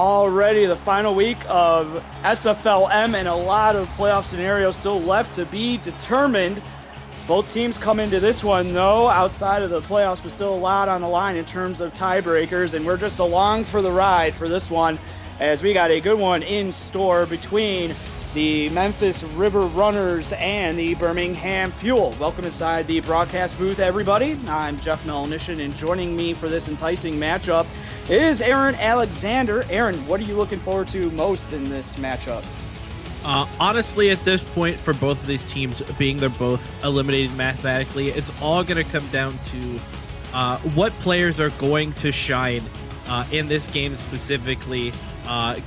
Already the final week of SFLm and a lot of playoff scenarios still left to be determined. Both teams come into this one, though, outside of the playoffs, but still a lot on the line in terms of tiebreakers, and we're just along for the ride for this one as we got a good one in store between the Memphis River Runners and the Birmingham Fuel. Welcome inside the broadcast booth, everybody. I'm Jeff Melnishin, and joining me for this enticing matchup is Aaron Alexander. Aaron, what are you looking forward to most in this matchup? Honestly, at this point, for both of these teams, being they're both eliminated mathematically, it's all going to come down to what players are going to shine in this game specifically,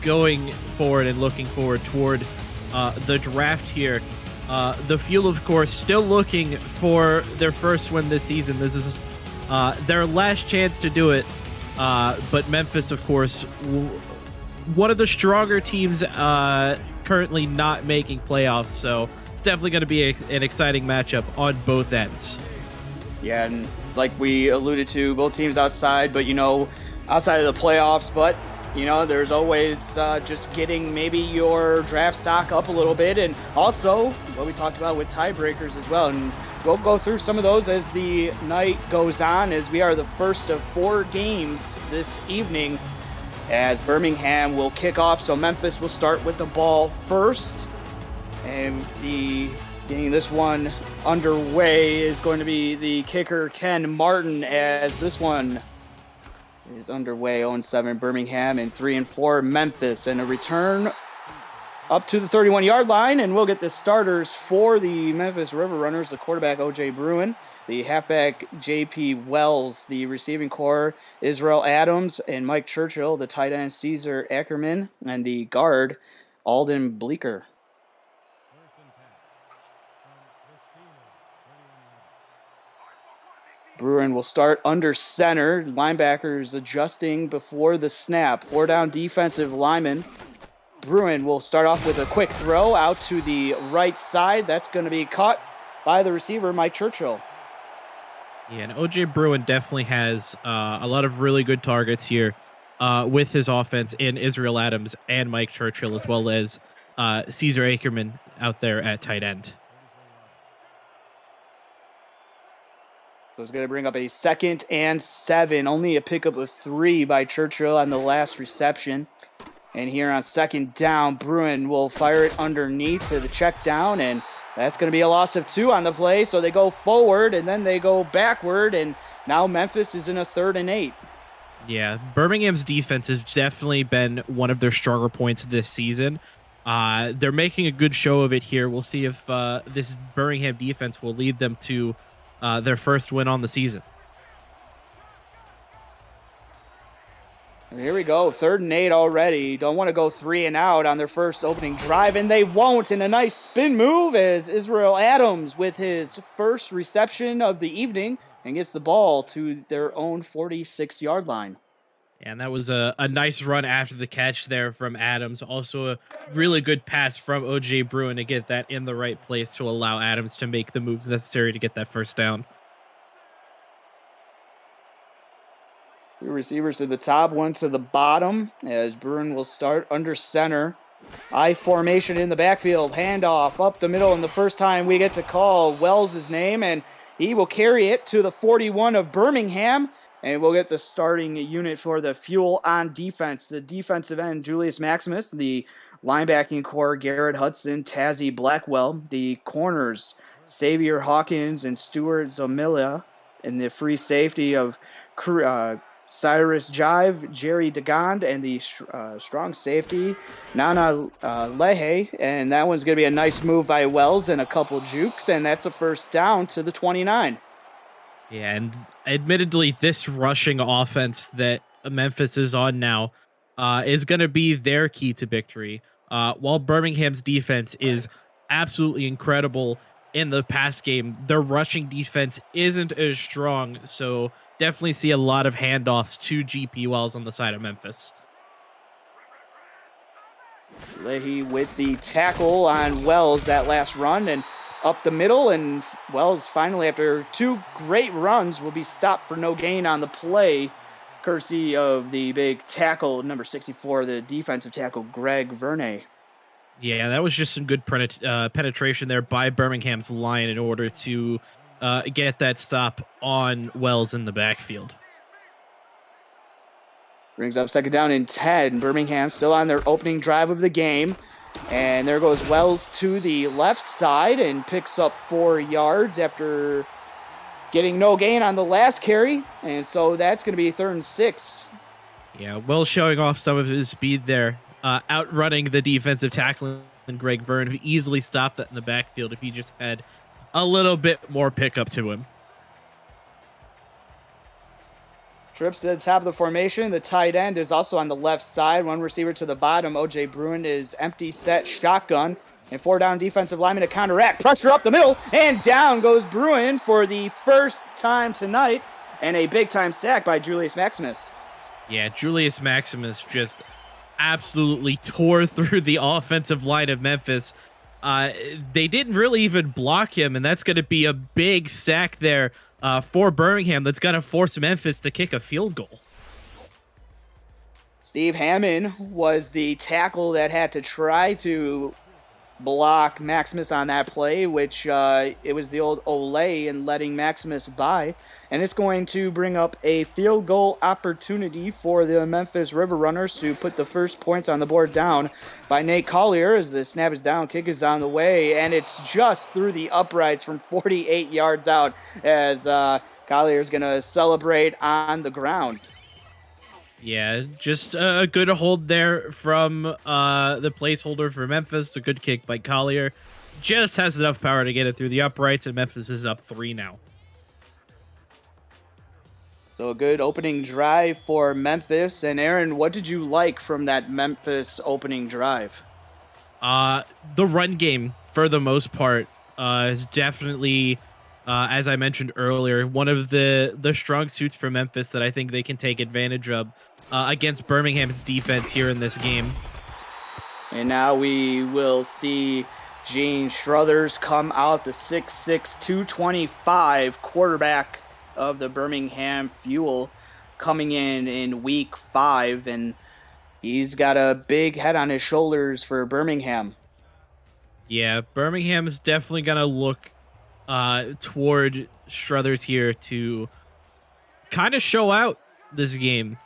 going forward and looking forward toward the draft here. The Fuel, of course, still looking for their first win this season. This is their last chance to do it. But Memphis, of course, one of the stronger teams currently not making playoffs. So it's definitely going to be an exciting matchup on both ends. Yeah, and like we alluded to, both teams outside, but, outside of the playoffs, but there's always just getting maybe your draft stock up a little bit, and also what we talked about with tiebreakers as well. And we'll go through some of those as the night goes on, as we are the first of 4 games this evening, as Birmingham will kick off. So Memphis will start with the ball first, and getting this one underway is going to be the kicker Ken Martin, as this one is underway. 0-7 Birmingham and 3-4 Memphis, and a return up to the 31-yard line, and we'll get the starters for the Memphis River Runners. The quarterback, O.J. Bruin, the halfback, J.P. Wells, the receiving core, Israel Adams and Mike Churchill, the tight end, Caesar Ackerman, and the guard, Alden Bleeker. Bruin will start under center. Linebackers adjusting before the snap. 4-down defensive lineman. Bruin will start off with a quick throw out to the right side. That's going to be caught by the receiver, Mike Churchill. Yeah, and O.J. Bruin definitely has a lot of really good targets here with his offense in Israel Adams and Mike Churchill, as well as Caesar Ackerman out there at tight end. So it's going to bring up a 2nd and 7. Only a pickup of 3 by Churchill on the last reception. And here on 2nd down, Bruin will fire it underneath to the check down, and that's going to be a loss of 2 on the play. So they go forward, and then they go backward, and now Memphis is in a 3rd and 8. Yeah, Birmingham's defense has definitely been one of their stronger points this season. They're making a good show of it here. We'll see if this Birmingham defense will lead them to their first win on the season. Here we go, 3rd and 8 already. Don't want to go 3 and out on their first opening drive, and they won't. And a nice spin move as Israel Adams with his first reception of the evening and gets the ball to their own 46-yard line. And that was a nice run after the catch there from Adams. Also a really good pass from O.J. Bruin to get that in the right place to allow Adams to make the moves necessary to get that first down. 2 receivers to the top, 1 to the bottom, as Bruin will start under center. I formation in the backfield, handoff up the middle, and the first time we get to call Wells' name, and he will carry it to the 41 of Birmingham, and we'll get the starting unit for the Fuel on defense. The defensive end, Julius Maximus, the linebacking core, Garrett Hudson, Tazzy Blackwell, the corners, Xavier Hawkins and Stuart Zomilla, and the free safety of Cyrus Jive, Jerry DeGond, and the strong safety, Nana Lehe. And that one's going to be a nice move by Wells and a couple jukes, and that's a first down to the 29. Yeah, and admittedly, this rushing offense that Memphis is on now is going to be their key to victory. While Birmingham's defense is absolutely incredible in the pass game, their rushing defense isn't as strong, so definitely see a lot of handoffs to GP Wells on the side of Memphis. Leahy with the tackle on Wells that last run, and up the middle, and Wells finally, after 2 great runs, will be stopped for no gain on the play. courtesy of the big tackle, number 64, the defensive tackle, Greg Verney. Yeah, that was just some good penetration there by Birmingham's line in order to get that stop on Wells in the backfield. Brings up 2nd down and 10. Birmingham still on their opening drive of the game. And there goes Wells to the left side and picks up 4 yards after getting no gain on the last carry. And so that's going to be 3rd and 6. Yeah, Wells showing off some of his speed there, outrunning the defensive tackle and Greg Verne, who easily stopped that in the backfield if he just had a little bit more pickup to him. Trips to the top of the formation. The tight end is also on the left side. 1 receiver to the bottom. O.J. Bruin is empty set shotgun. And 4 down defensive lineman to counteract. Pressure up the middle. And down goes Bruin for the first time tonight. And a big-time sack by Julius Maximus. Yeah, Julius Maximus just absolutely tore through the offensive line of Memphis. They didn't really even block him, and that's going to be a big sack there for Birmingham that's going to force Memphis to kick a field goal. Steve Hammond was the tackle that had to try to block Maximus on that play, which it was the old Olay and letting Maximus by. And it's going to bring up a field goal opportunity for the Memphis River Runners to put the first points on the board down by Nate Collier as the snap is down, kick is on the way, and it's just through the uprights from 48 yards out as Collier is going to celebrate on the ground. Yeah, just a good hold there from the placeholder for Memphis. A good kick by Collier. Just has enough power to get it through the uprights, and Memphis is up 3 now. So a good opening drive for Memphis. And Aaron, what did you like from that Memphis opening drive? The run game, for the most part, is definitely, as I mentioned earlier, one of the strong suits for Memphis that I think they can take advantage of against Birmingham's defense here in this game. And now we will see Gene Struthers come out, the 6'6", 225 quarterback of the Birmingham Fuel, coming in week 5, and he's got a big head on his shoulders for Birmingham. Yeah, Birmingham is definitely going to look toward Struthers here to kind of show out this game.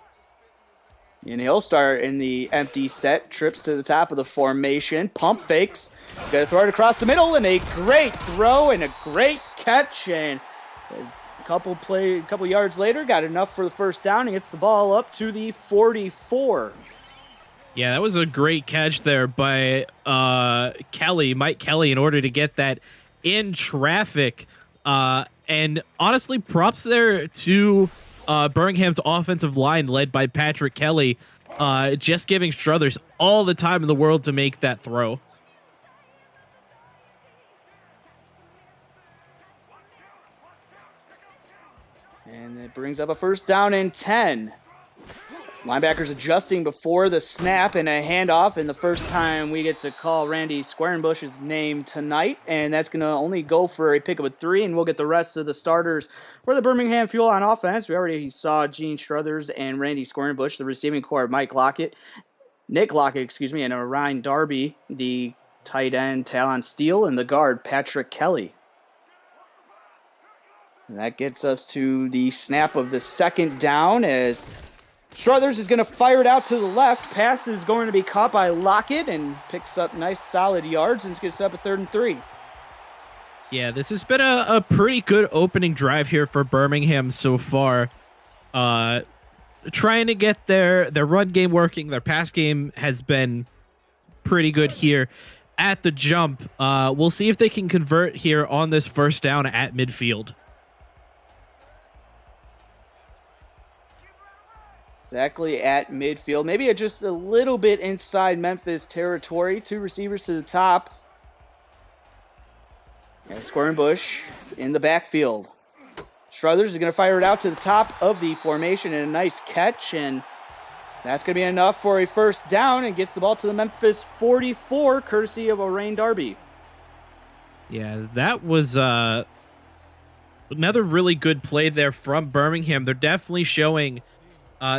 And he'll start in the empty set, trips to the top of the formation, pump fakes, got to throw it across the middle, and a great throw and a great catch, and a couple yards later, got enough for the first down, and gets the ball up to the 44. Yeah, that was a great catch there by Mike Kelly, in order to get that in traffic. And honestly, props there to Birmingham's offensive line led by Patrick Kelly, just giving Struthers all the time in the world to make that throw. And it brings up a 1st down and 10. Linebackers adjusting before the snap and a handoff, and the first time we get to call Randy Squarenbush's name tonight, and that's going to only go for a pick of a 3, and we'll get the rest of the starters for the Birmingham Fuel on offense. We already saw Gene Struthers and Randy Squarenbush, the receiving core of Nick Lockett, and Ryan Darby, the tight end Talon Steele, and the guard Patrick Kelly. And that gets us to the snap of the 2nd down as Struthers is going to fire it out to the left. Pass is going to be caught by Lockett and picks up nice solid yards and gets up a 3rd and 3. Yeah, this has been a pretty good opening drive here for Birmingham so far. Trying to get their run game working. Their pass game has been pretty good here at the jump. We'll see if they can convert here on this 1st down at midfield. Exactly at midfield. Maybe just a little bit inside Memphis territory. 2 receivers to the top. And Squarenbush in the backfield. Struthers is going to fire it out to the top of the formation, and a nice catch, and that's going to be enough for a 1st down, and gets the ball to the Memphis 44, courtesy of O'Rain Darby. Yeah, that was another really good play there from Birmingham. They're definitely showing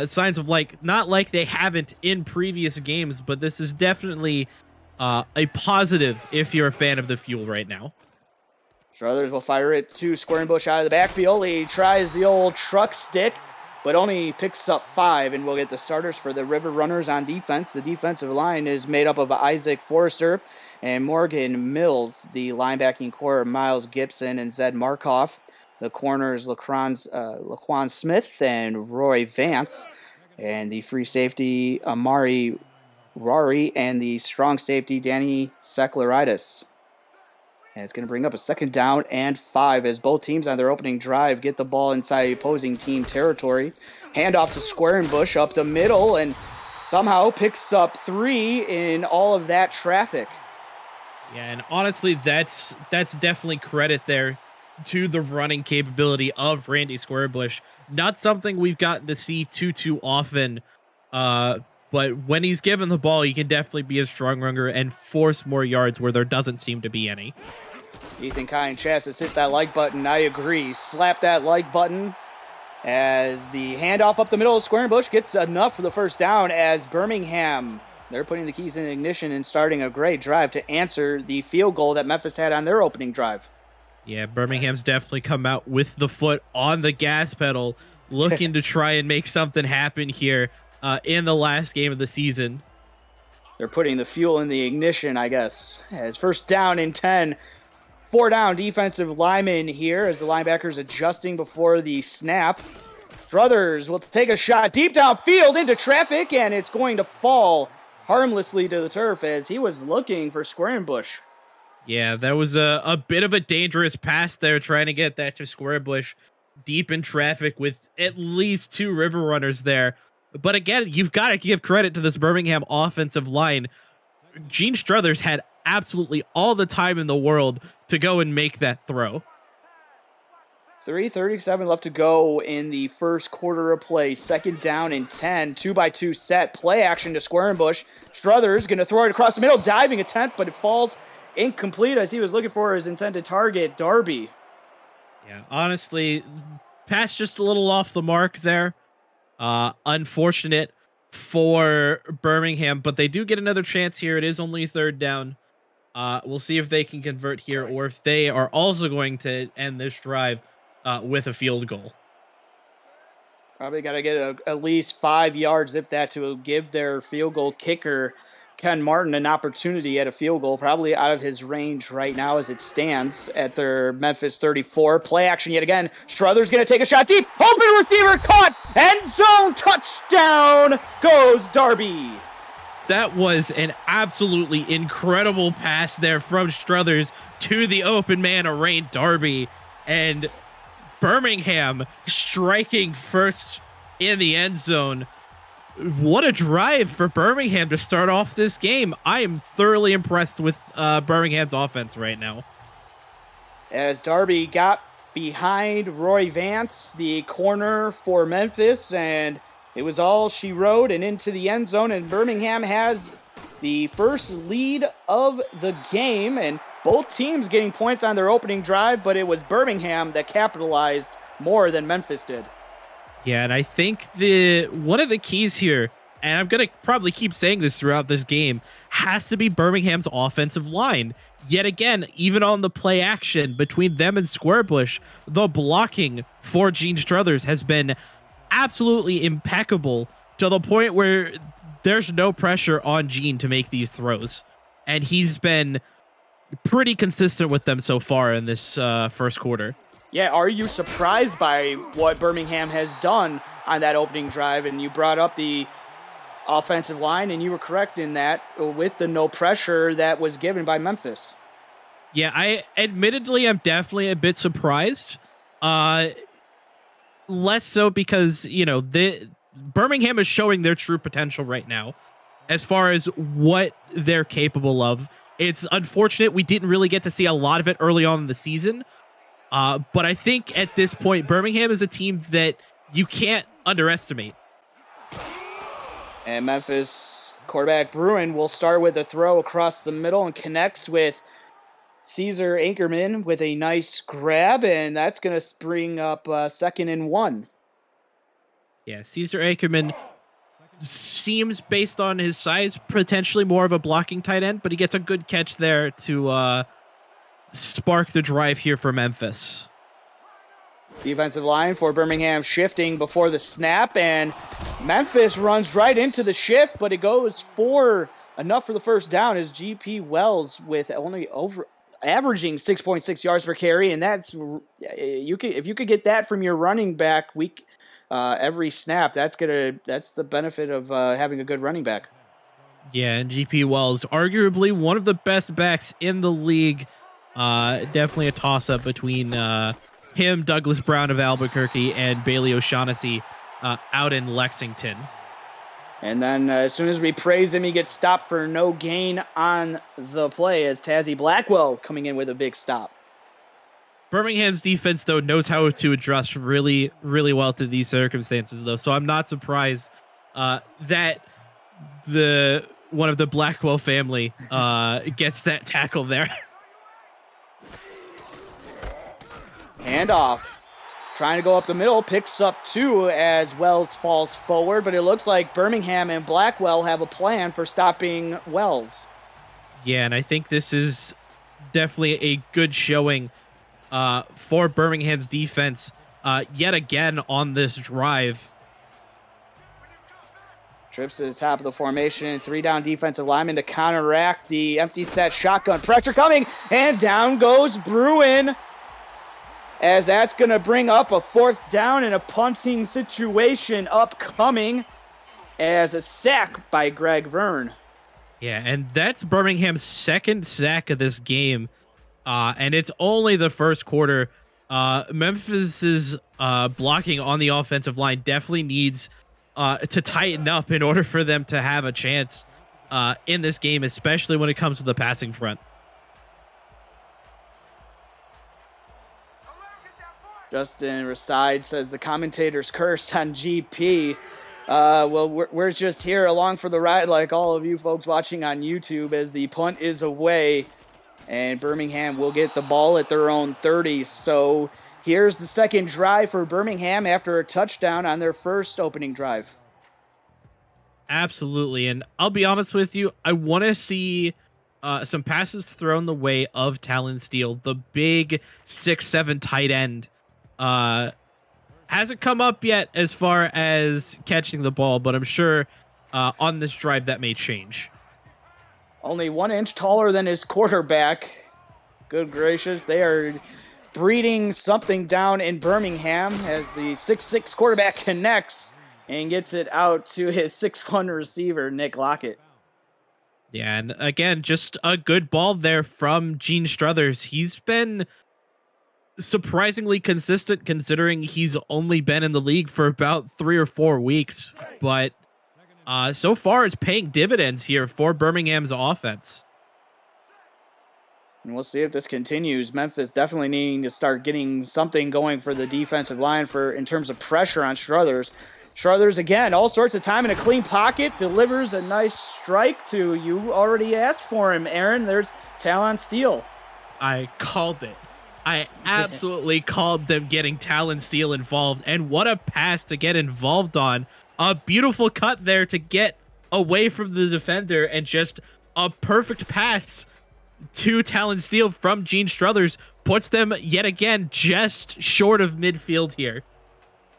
Signs of like, not like they haven't in previous games, but this is definitely a positive if you're a fan of the fuel right now. Struthers will fire it to Squarenbush out of the backfield. He tries the old truck stick, but only picks up 5, and we'll get the starters for the River Runners on defense. The defensive line is made up of Isaac Forrester and Morgan Mills. The linebacking core, Miles Gibson and Zed Markoff. The corners, Laquan Smith and Roy Vance. And the free safety, Amari Rari, and the strong safety, Danny Seklaritis. And it's going to bring up a 2nd down and 5 as both teams on their opening drive get the ball inside opposing team territory. Handoff to Squarenbush up the middle and somehow picks up 3 in all of that traffic. Yeah, and honestly, that's definitely credit there to the running capability of Randy Squarebush. Not something we've gotten to see too often, but when he's given the ball, he can definitely be a strong runner and force more yards where there doesn't seem to be any. Ethan Kine Chassis hit that like button. I agree. Slap that like button as the handoff up the middle of Squarenbush gets enough for the 1st down as Birmingham, they're putting the keys in ignition and starting a great drive to answer the field goal that Memphis had on their opening drive. Yeah, Birmingham's definitely come out with the foot on the gas pedal, looking to try and make something happen here in the last game of the season. They're putting the fuel in the ignition, I guess. As 1st down and 10, 4 down defensive lineman here as the linebackers adjusting before the snap. Brothers will take a shot deep downfield into traffic, and it's going to fall harmlessly to the turf as he was looking for Squarenbush. Yeah, that was a bit of a dangerous pass there, trying to get that to Squarenbush deep in traffic with at least 2 River Runners there. But again, you've got to give credit to this Birmingham offensive line. Gene Struthers had absolutely all the time in the world to go and make that throw. 3:37 left to go in the 1st quarter of play. 2nd down and 10. 2-by-2 set. Play action to Squarenbush. Struthers going to throw it across the middle. Diving attempt, but it falls incomplete as he was looking for his intended target, Darby. Yeah, honestly, pass just a little off the mark there. Unfortunate for Birmingham, but they do get another chance here. It is only 3rd down. We'll see if they can convert here or if they are also going to end this drive with a field goal. Probably got to get at least 5 yards, if that, to give their field goal kicker, Ken Martin, an opportunity at a field goal, probably out of his range right now as it stands at their Memphis 34. Play action yet again. Struthers going to take a shot deep. Open receiver caught. End zone touchdown goes Darby. That was an absolutely incredible pass there from Struthers to the open man, Arain Darby. And Birmingham striking first in the end zone. What a drive for Birmingham to start off this game. I am thoroughly impressed with Birmingham's offense right now. As Darby got behind Roy Vance, the corner for Memphis, and it was all she wrote and into the end zone, and Birmingham has the first lead of the game, and both teams getting points on their opening drive, but it was Birmingham that capitalized more than Memphis did. Yeah, and I think one of the keys here, and I'm going to probably keep saying this throughout this game, has to be Birmingham's offensive line. Yet again, even on the play action between them and Squarebush, the blocking for Gene Struthers has been absolutely impeccable to the point where there's no pressure on Gene to make these throws. And he's been pretty consistent with them so far in this 1st quarter. Yeah, are you surprised by what Birmingham has done on that opening drive? And you brought up the offensive line, and you were correct in that with the no pressure that was given by Memphis. Yeah, I admittedly am definitely a bit surprised. Less so because, Birmingham is showing their true potential right now as far as what they're capable of. It's unfortunate we didn't really get to see a lot of it early on in the season. But I think at this point, Birmingham is a team that you can't underestimate. And Memphis quarterback Bruin will start with a throw across the middle and connects with Caesar Ankerman with a nice grab, and that's going to bring up 2nd and 1. Yeah, Caesar Ackerman seems, based on his size, potentially more of a blocking tight end, but he gets a good catch there to spark the drive here for Memphis. Defensive line for Birmingham shifting before the snap, and Memphis runs right into the shift, but it goes for enough for the first down as GP Wells with only averaging 6.6 yards per carry, and that's if you could get that from your running back every snap, that's the benefit of having a good running back. Yeah, and GP Wells, arguably one of the best backs in the league. Definitely a toss-up between him, Douglas Brown of Albuquerque, and Bailey O'Shaughnessy out in Lexington. And then as soon as we praise him, he gets stopped for no gain on the play as Tazzy Blackwell coming in with a big stop. Birmingham's defense, though, knows how to adjust really, really well to these circumstances, though. So I'm not surprised that one of the Blackwell family gets that tackle there. Handoff. Trying to go up the middle, picks up 2 as Wells falls forward, but it looks like Birmingham and Blackwell have a plan for stopping Wells. Yeah, and I think this is definitely a good showing for Birmingham's defense yet again on this drive. Trips to the top of the formation, 3 down defensive linemen to counteract the empty set shotgun. Pressure coming, and down goes Bruin, as that's going to bring up a 4th down and a punting situation upcoming as a sack by Greg Verne. Yeah, and that's Birmingham's 2nd sack of this game, and it's only the first quarter. Memphis's blocking on the offensive line definitely needs to tighten up in order for them to have a chance in this game, especially when it comes to the passing front. Justin Reside says the commentator's curse on GP. Well, we're just here along for the ride like all of you folks watching on YouTube as the punt is away and Birmingham will get the ball at their own 30. So here's the second drive for Birmingham after a touchdown on their first opening drive. Absolutely. And I'll be honest with you, I want to see some passes thrown the way of Talon Steele, the big 6'7" tight end. Hasn't come up yet as far as catching the ball, but I'm sure on this drive that may change. Only 1 inch taller than his quarterback. Good gracious, they are breeding something down in Birmingham as the 6'6" quarterback connects and gets it out to his 6'1" receiver, Nick Lockett. Yeah, and again, just a good ball there from Gene Struthers. He's been surprisingly consistent considering he's only been in the league for about 3 or 4 weeks, but so far it's paying dividends here for Birmingham's offense. And we'll see if this continues. Memphis definitely needing to start getting something going for the defensive line in terms of pressure on Struthers. Struthers, again, all sorts of time in a clean pocket, delivers a nice strike to you. Already asked for him, Aaron. There's Talon Steele. I called it. I absolutely called them getting Talon Steele involved, and what a pass to get involved on. A beautiful cut there to get away from the defender, and just a perfect pass to Talon Steele from Gene Struthers puts them yet again just short of midfield here.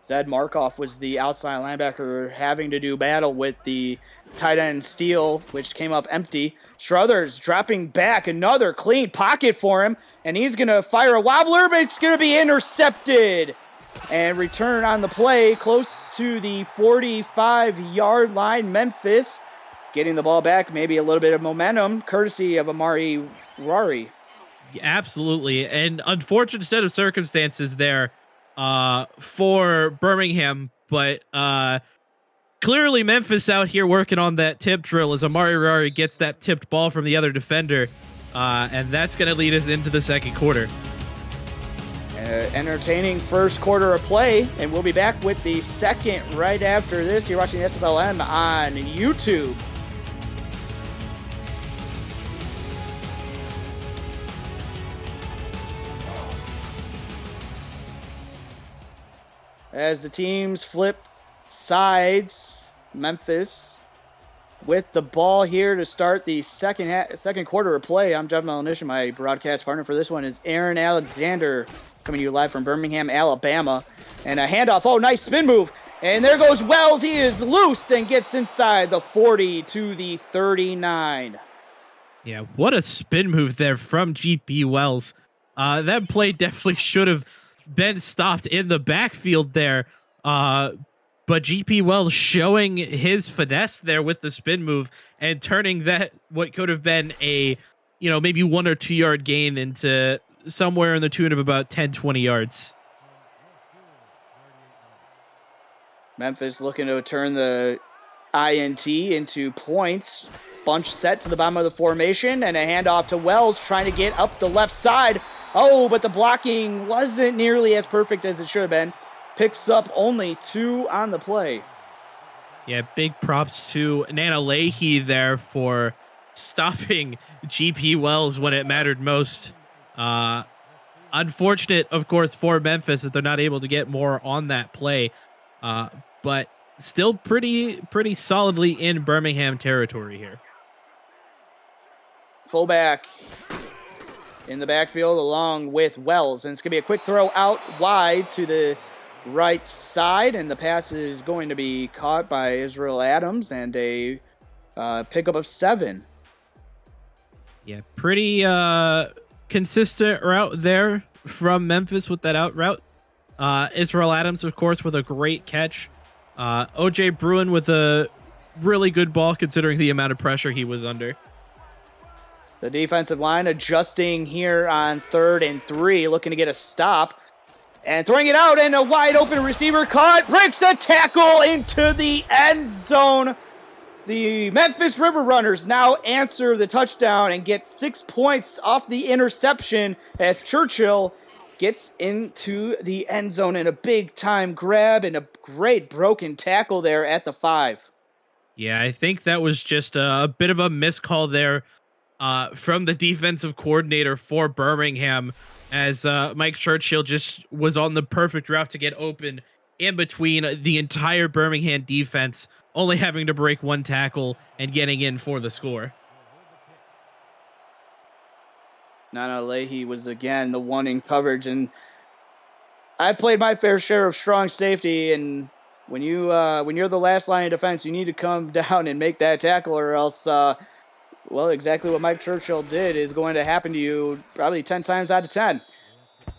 Zed Markoff was the outside linebacker having to do battle with the tight end Steele, which came up empty. Struthers dropping back, another clean pocket for him, and he's going to fire a wobbler, but it's going to be intercepted. And return on the play close to the 45-yard line. Memphis getting the ball back, maybe a little bit of momentum, courtesy of Amari Rari. Absolutely, an unfortunate set of circumstances there for Birmingham, but clearly Memphis out here working on that tip drill as Amari Rari gets that tipped ball from the other defender, and that's going to lead us into the second quarter. Entertaining first quarter of play, and we'll be back with the second right after this. You're watching SFLm on YouTube. As the teams flip sides. Memphis with the ball here to start the second quarter of play. I'm Jeff Melanish. My broadcast partner for this one is Aaron Alexander, coming to you live from Birmingham, Alabama. And a handoff. Oh, nice spin move. And there goes Wells. He is loose and gets inside the 40 to the 39. Yeah, what a spin move there from GP Wells. That play definitely should have been stopped in the backfield there. But GP Wells showing his finesse there with the spin move and turning that what could have been a, maybe 1 or 2 yard gain into somewhere in the tune of about 10, 20 yards. Memphis looking to turn the INT into points. Bunch set to the bottom of the formation and a handoff to Wells trying to get up the left side. Oh, but the blocking wasn't nearly as perfect as it should have been. Picks up only 2 on the play. Yeah, big props to Nana Leahy there for stopping GP Wells when it mattered most. Unfortunate, of course, for Memphis that they're not able to get more on that play. But still pretty solidly in Birmingham territory here. Fullback in the backfield along with Wells. And it's going to be a quick throw out wide to the right side. And the pass is going to be caught by Israel Adams and a pickup of 7. Yeah, pretty consistent route there from Memphis with that out route. Israel Adams, of course, with a great catch. OJ Bruin with a really good ball considering the amount of pressure he was under. The defensive line adjusting here on 3rd and 3, looking to get a stop. And throwing it out, and a wide open receiver caught. Breaks the tackle into the end zone. The Memphis River Runners now answer the touchdown and get 6 points off the interception as Churchill gets into the end zone in a big-time grab and a great broken tackle there at the 5. Yeah, I think that was just a bit of a miscall there from the defensive coordinator for Birmingham, as Mike Churchill just was on the perfect route to get open in between the entire Birmingham defense, only having to break 1 tackle and getting in for the score. Nana Leahy was again the one in coverage, and I played my fair share of strong safety. And when you're the last line of defense, you need to come down and make that tackle, or else, exactly what Mike Churchill did is going to happen to you probably 10 times out of 10.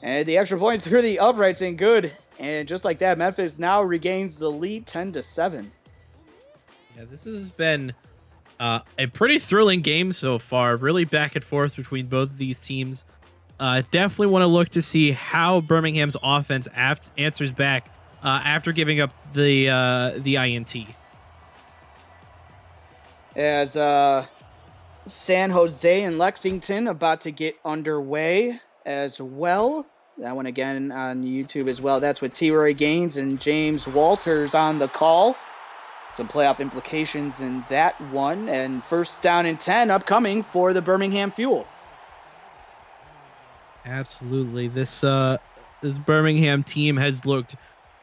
And the extra point through the uprights ain't good, and just like that, Memphis now regains the lead 10-7. Yeah, this has been a pretty thrilling game so far, really back and forth between both of these teams. Definitely want to look to see how Birmingham's offense answers back after giving up the INT. As San Jose and Lexington about to get underway as well. That one again on YouTube as well. That's with T-Roy Gaines and James Walters on the call. Some playoff implications in that one. And 1st down and 10 upcoming for the Birmingham Fuel. Absolutely. This Birmingham team has looked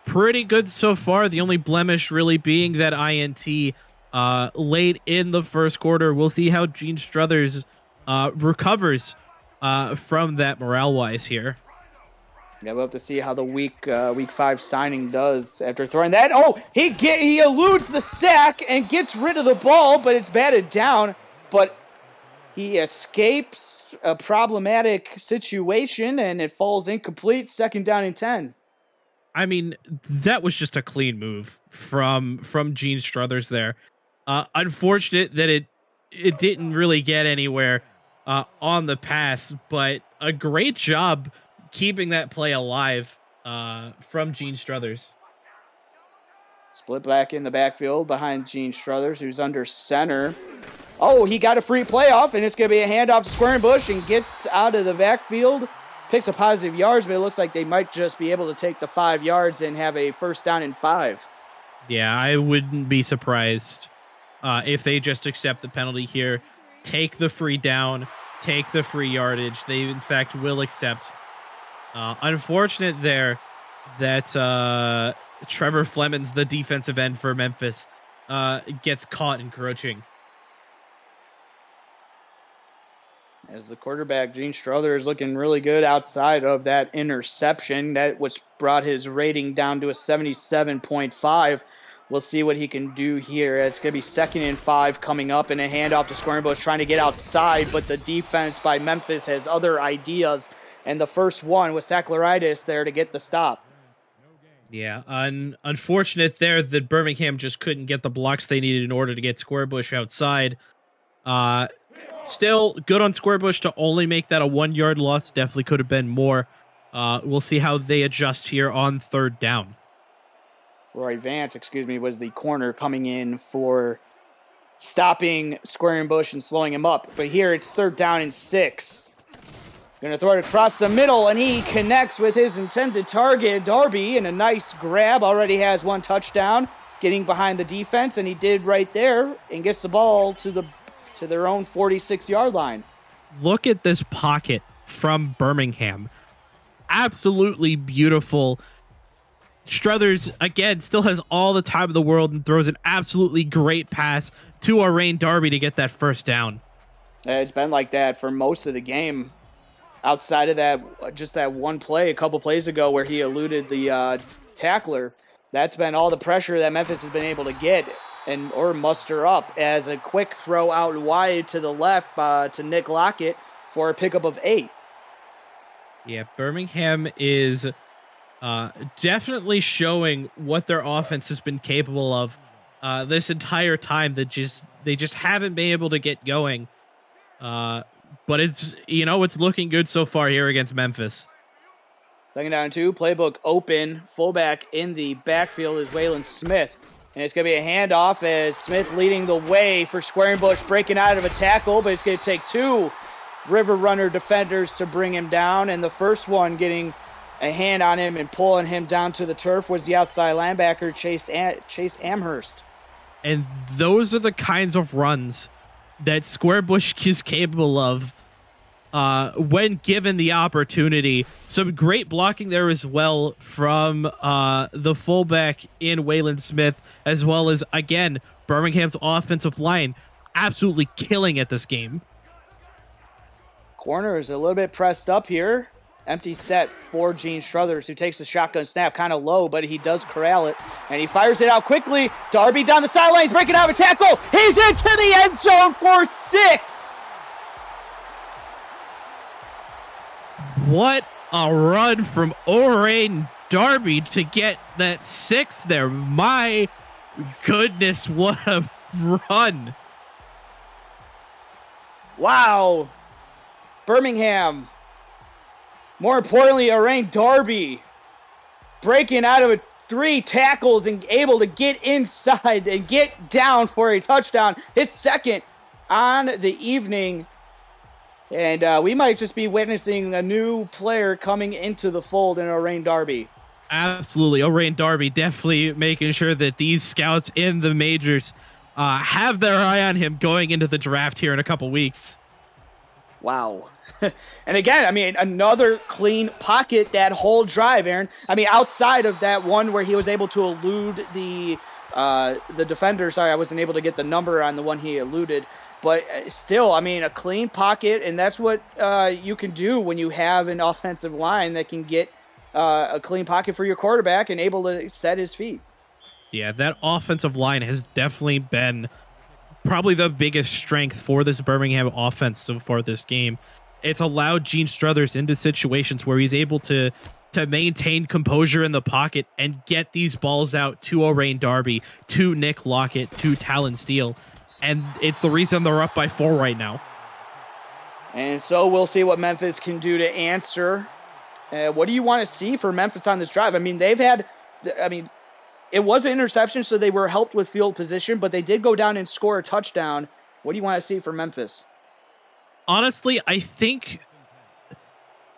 pretty good so far. The only blemish really being that INT late in the first quarter. We'll see how Gene Struthers recovers from that morale-wise here. Yeah, we'll have to see how the week 5 signing does after throwing that. Oh, he eludes the sack and gets rid of the ball, but it's batted down. But he escapes a problematic situation, and it falls incomplete. 2nd down and 10. I mean, that was just a clean move from Gene Struthers there. Unfortunate that it didn't really get anywhere on the pass, but a great job keeping that play alive from Gene Struthers. Split back in the backfield behind Gene Struthers, who's under center. Oh, he got a free playoff, and it's going to be a handoff to Squarenbush and gets out of the backfield. Picks up positive yards, but it looks like they might just be able to take the 5 yards and have a 1st down and 5. Yeah, I wouldn't be surprised if they just accept the penalty here, take the free down, take the free yardage. They, in fact, will accept. Unfortunate there that Trevor Flemings, the defensive end for Memphis, gets caught encroaching. As the quarterback, Gene Strother, is looking really good outside of that interception. That was brought his rating down to a 77.5. We'll see what he can do here. It's going to be 2nd and 5 coming up, and a handoff to Squarenbush trying to get outside, but the defense by Memphis has other ideas, and the first one was Saklaritis there to get the stop. Yeah, unfortunate there that Birmingham just couldn't get the blocks they needed in order to get Squarebush outside. Still good on Squarebush to only make that a 1-yard loss. Definitely could have been more. We'll see how they adjust here on 3rd down. Roy Vance, was the corner coming in for stopping Squarenbush and slowing him up. But here it's 3rd down and 6. Going to throw it across the middle, and he connects with his intended target, Darby, and a nice grab. Already has 1 touchdown, getting behind the defense, and he did right there and gets the ball to their own 46-yard line. Look at this pocket from Birmingham. Absolutely beautiful. Struthers, again, still has all the time in the world and throws an absolutely great pass to Arain Darby to get that 1st down. It's been like that for most of the game. Outside of that, just that one play a couple plays ago where he eluded the tackler, that's been all the pressure that Memphis has been able to get or muster up, as a quick throw out wide to the left to Nick Lockett for a pickup of 8. Yeah, Birmingham is definitely showing what their offense has been capable of this entire time. They just haven't been able to get going. But it's looking good so far here against Memphis. 2nd down and 2, playbook open. Fullback in the backfield is Waylon Smith. And it's going to be a handoff as Smith leading the way for Squarenbush, breaking out of a tackle, but it's going to take 2 River Runner defenders to bring him down. And the first one getting a hand on him and pulling him down to the turf was the outside linebacker, Chase Amherst. And those are the kinds of runs that Squarebush is capable of when given the opportunity. Some great blocking there as well from the fullback in Waylon Smith, as well as, again, Birmingham's offensive line absolutely killing at this game. Corner is a little bit pressed up here. Empty set for Gene Struthers, who takes the shotgun snap kind of low, but he does corral it, and he fires it out quickly. Darby down the sidelines, breaking out of a tackle. He's into the end zone for 6. What a run from Arain Darby to get that 6 there. My goodness, what a run. Wow. Birmingham. More importantly, Arain Darby breaking out of 3 tackles and able to get inside and get down for a touchdown. His 2nd on the evening. And we might just be witnessing a new player coming into the fold in Arain Darby. Absolutely. Arain Darby definitely making sure that these scouts in the majors have their eye on him going into the draft here in a couple weeks. Wow. And again, another clean pocket that whole drive, Aaron. Outside of that one where he was able to elude the defender. Sorry, I wasn't able to get the number on the one he eluded. But still, a clean pocket, and that's what you can do when you have an offensive line that can get a clean pocket for your quarterback and able to set his feet. Yeah, that offensive line has definitely been probably the biggest strength for this Birmingham offense so far this game. It's allowed Gene Struthers into situations where he's able to maintain composure in the pocket and get these balls out to Arain Darby, to Nick Lockett, to Talon Steele. And it's the reason they're up by 4 right now. And so we'll see what Memphis can do to answer. What do you want to see for Memphis on this drive? They've had, it was an interception, so they were helped with field position, but they did go down and score a touchdown. What do you want to see for Memphis? Honestly, I think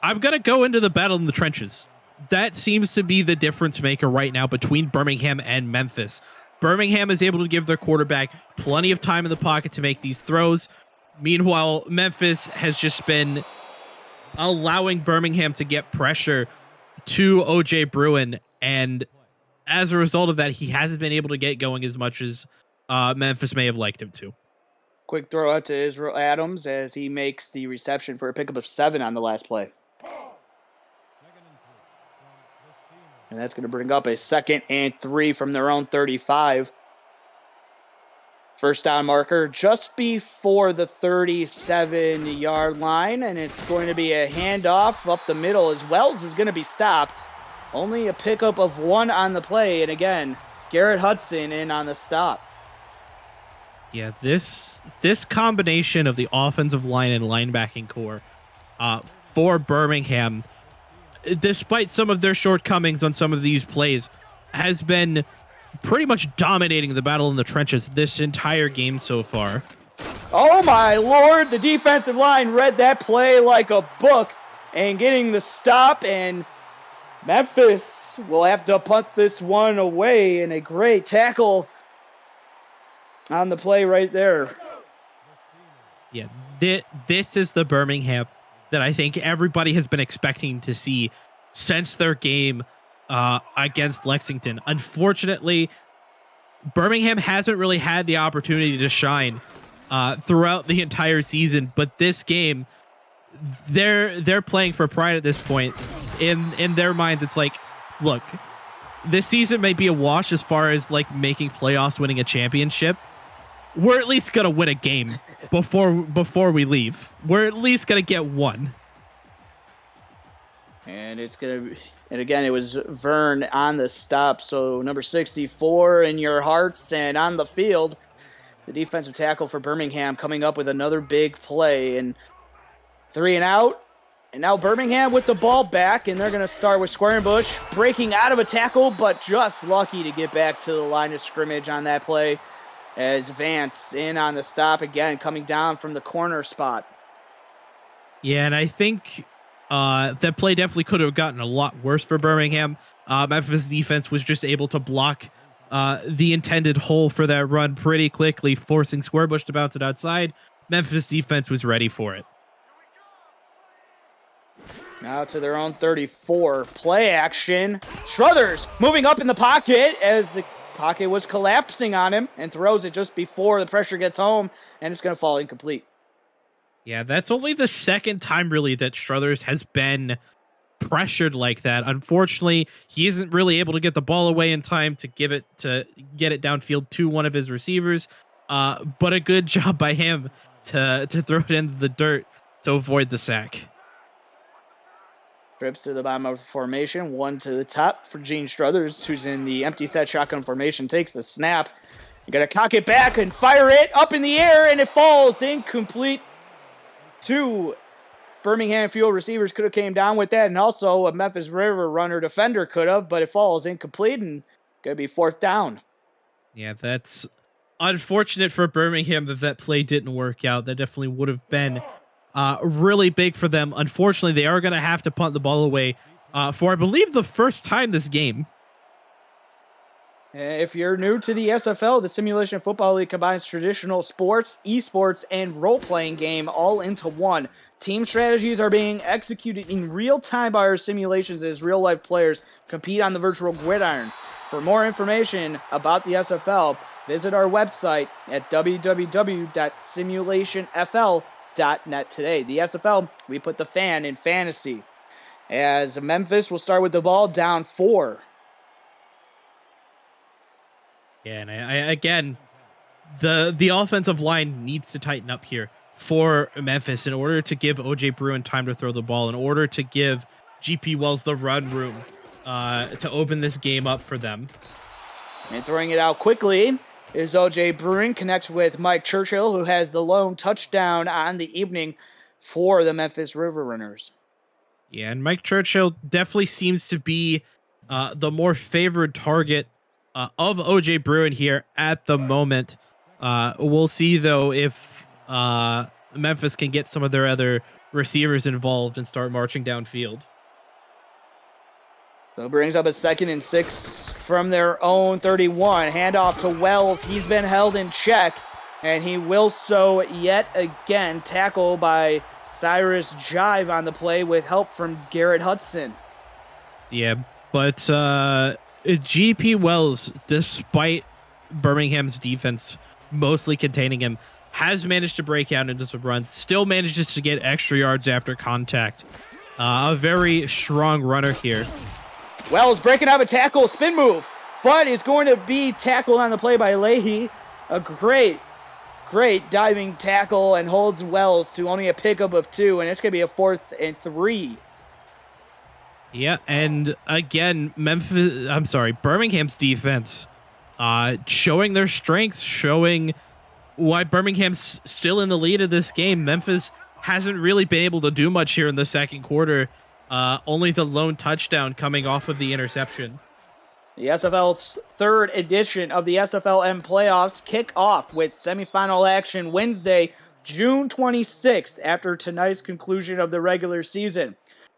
I'm going to go into the battle in the trenches. That seems to be the difference maker right now between Birmingham and Memphis. Birmingham is able to give their quarterback plenty of time in the pocket to make these throws. Meanwhile, Memphis has just been allowing Birmingham to get pressure to OJ Bruin. And as a result of that, he hasn't been able to get going as much as Memphis may have liked him to. Quick throw out to Israel Adams as he makes the reception for a pickup of 7 on the last play. And that's going to bring up a 2nd and 3 from their own 35. First down marker just before the 37-yard line, and it's going to be a handoff up the middle as Wells is going to be stopped. Only a pickup of 1 on the play, and again, Garrett Hudson in on the stop. Yeah, this combination of the offensive line and linebacking core for Birmingham, despite some of their shortcomings on some of these plays, has been pretty much dominating the battle in the trenches this entire game so far. Oh my lord, the defensive line read that play like a book and getting the stop, and Memphis will have to punt this one away, and a great tackle on the play right there. Yeah, this is the Birmingham that I think everybody has been expecting to see since their game against Lexington. Unfortunately, Birmingham hasn't really had the opportunity to shine throughout the entire season, but this game, they're playing for pride at this point. In their minds, it's like, look, this season may be a wash as far as like making playoffs, winning a championship. We're at least gonna win a game before we leave. We're at least gonna get one. And it's gonna be, and again, it was Vern on the stop. So number 64 in your hearts and on the field, the defensive tackle for Birmingham coming up with another big play, and 3 and out. And now Birmingham with the ball back, and they're going to start with Squarenbush breaking out of a tackle, but just lucky to get back to the line of scrimmage on that play as Vance in on the stop again, coming down from the corner spot. Yeah, and I think that play definitely could have gotten a lot worse for Birmingham. Memphis defense was just able to block the intended hole for that run pretty quickly, forcing Squarebush to bounce it outside. Memphis defense was ready for it. Now to their own 34. Play action. Struthers moving up in the pocket as the pocket was collapsing on him, and throws it just before the pressure gets home, and it's going to fall incomplete. Yeah, that's only the second time really that Struthers has been pressured like that. Unfortunately, he isn't really able to get the ball away in time to get it downfield to one of his receivers. But a good job by him to throw it into the dirt to avoid the sack. Trips to the bottom of the formation, 1 to the top for Gene Struthers, who's in the empty set shotgun formation, takes the snap. You gotta cock it back and fire it up in the air, and it falls incomplete. 2 Birmingham field receivers could have came down with that, and also a Memphis River runner defender could have, but it falls incomplete and gonna be 4th down. Yeah, that's unfortunate for Birmingham that play didn't work out. That definitely would have been really big for them. Unfortunately, they are going to have to punt the ball away for, I believe, the first time this game. If you're new to the SFL, the Simulation Football League combines traditional sports, esports, and role-playing game all into one. Team strategies are being executed in real time by our simulations as real-life players compete on the virtual gridiron. For more information about the SFL, visit our website at www.simulationfl.net today. The SFL, we put the fan in fantasy. As Memphis will start with the ball down 4. Yeah, and again, the offensive line needs to tighten up here for Memphis in order to give OJ Bruin time to throw the ball, in order to give GP Wells the run room to open this game up for them. And throwing it out quickly is OJ Bruin, connects with Mike Churchill, who has the lone touchdown on the evening for the Memphis River Runners. Yeah, and Mike Churchill definitely seems to be the more favored target of OJ Bruin here at the moment. We'll see, though, if Memphis can get some of their other receivers involved and start marching downfield. So it brings up a 2nd and 6 from their own 31. Handoff to Wells. He's been held in check, and he will so yet again. Tackle by Cyrus Jive on the play with help from Garrett Hudson. Yeah, but GP Wells, despite Birmingham's defense mostly containing him, has managed to break out into some runs, still manages to get extra yards after contact. A very strong runner here. Wells breaking out a tackle, spin move, but it's going to be tackled on the play by Leahy. A great diving tackle and holds Wells to only a pickup of 2, and it's going to be a 4th and 3. Yeah, and again, Birmingham's defense showing their strengths, showing why Birmingham's still in the lead of this game. Memphis hasn't really been able to do much here in the second quarter. Only the lone touchdown coming off of the interception. The SFL's 3rd edition of the SFLm playoffs kick off with semifinal action Wednesday, June 26th, after tonight's conclusion of the regular season.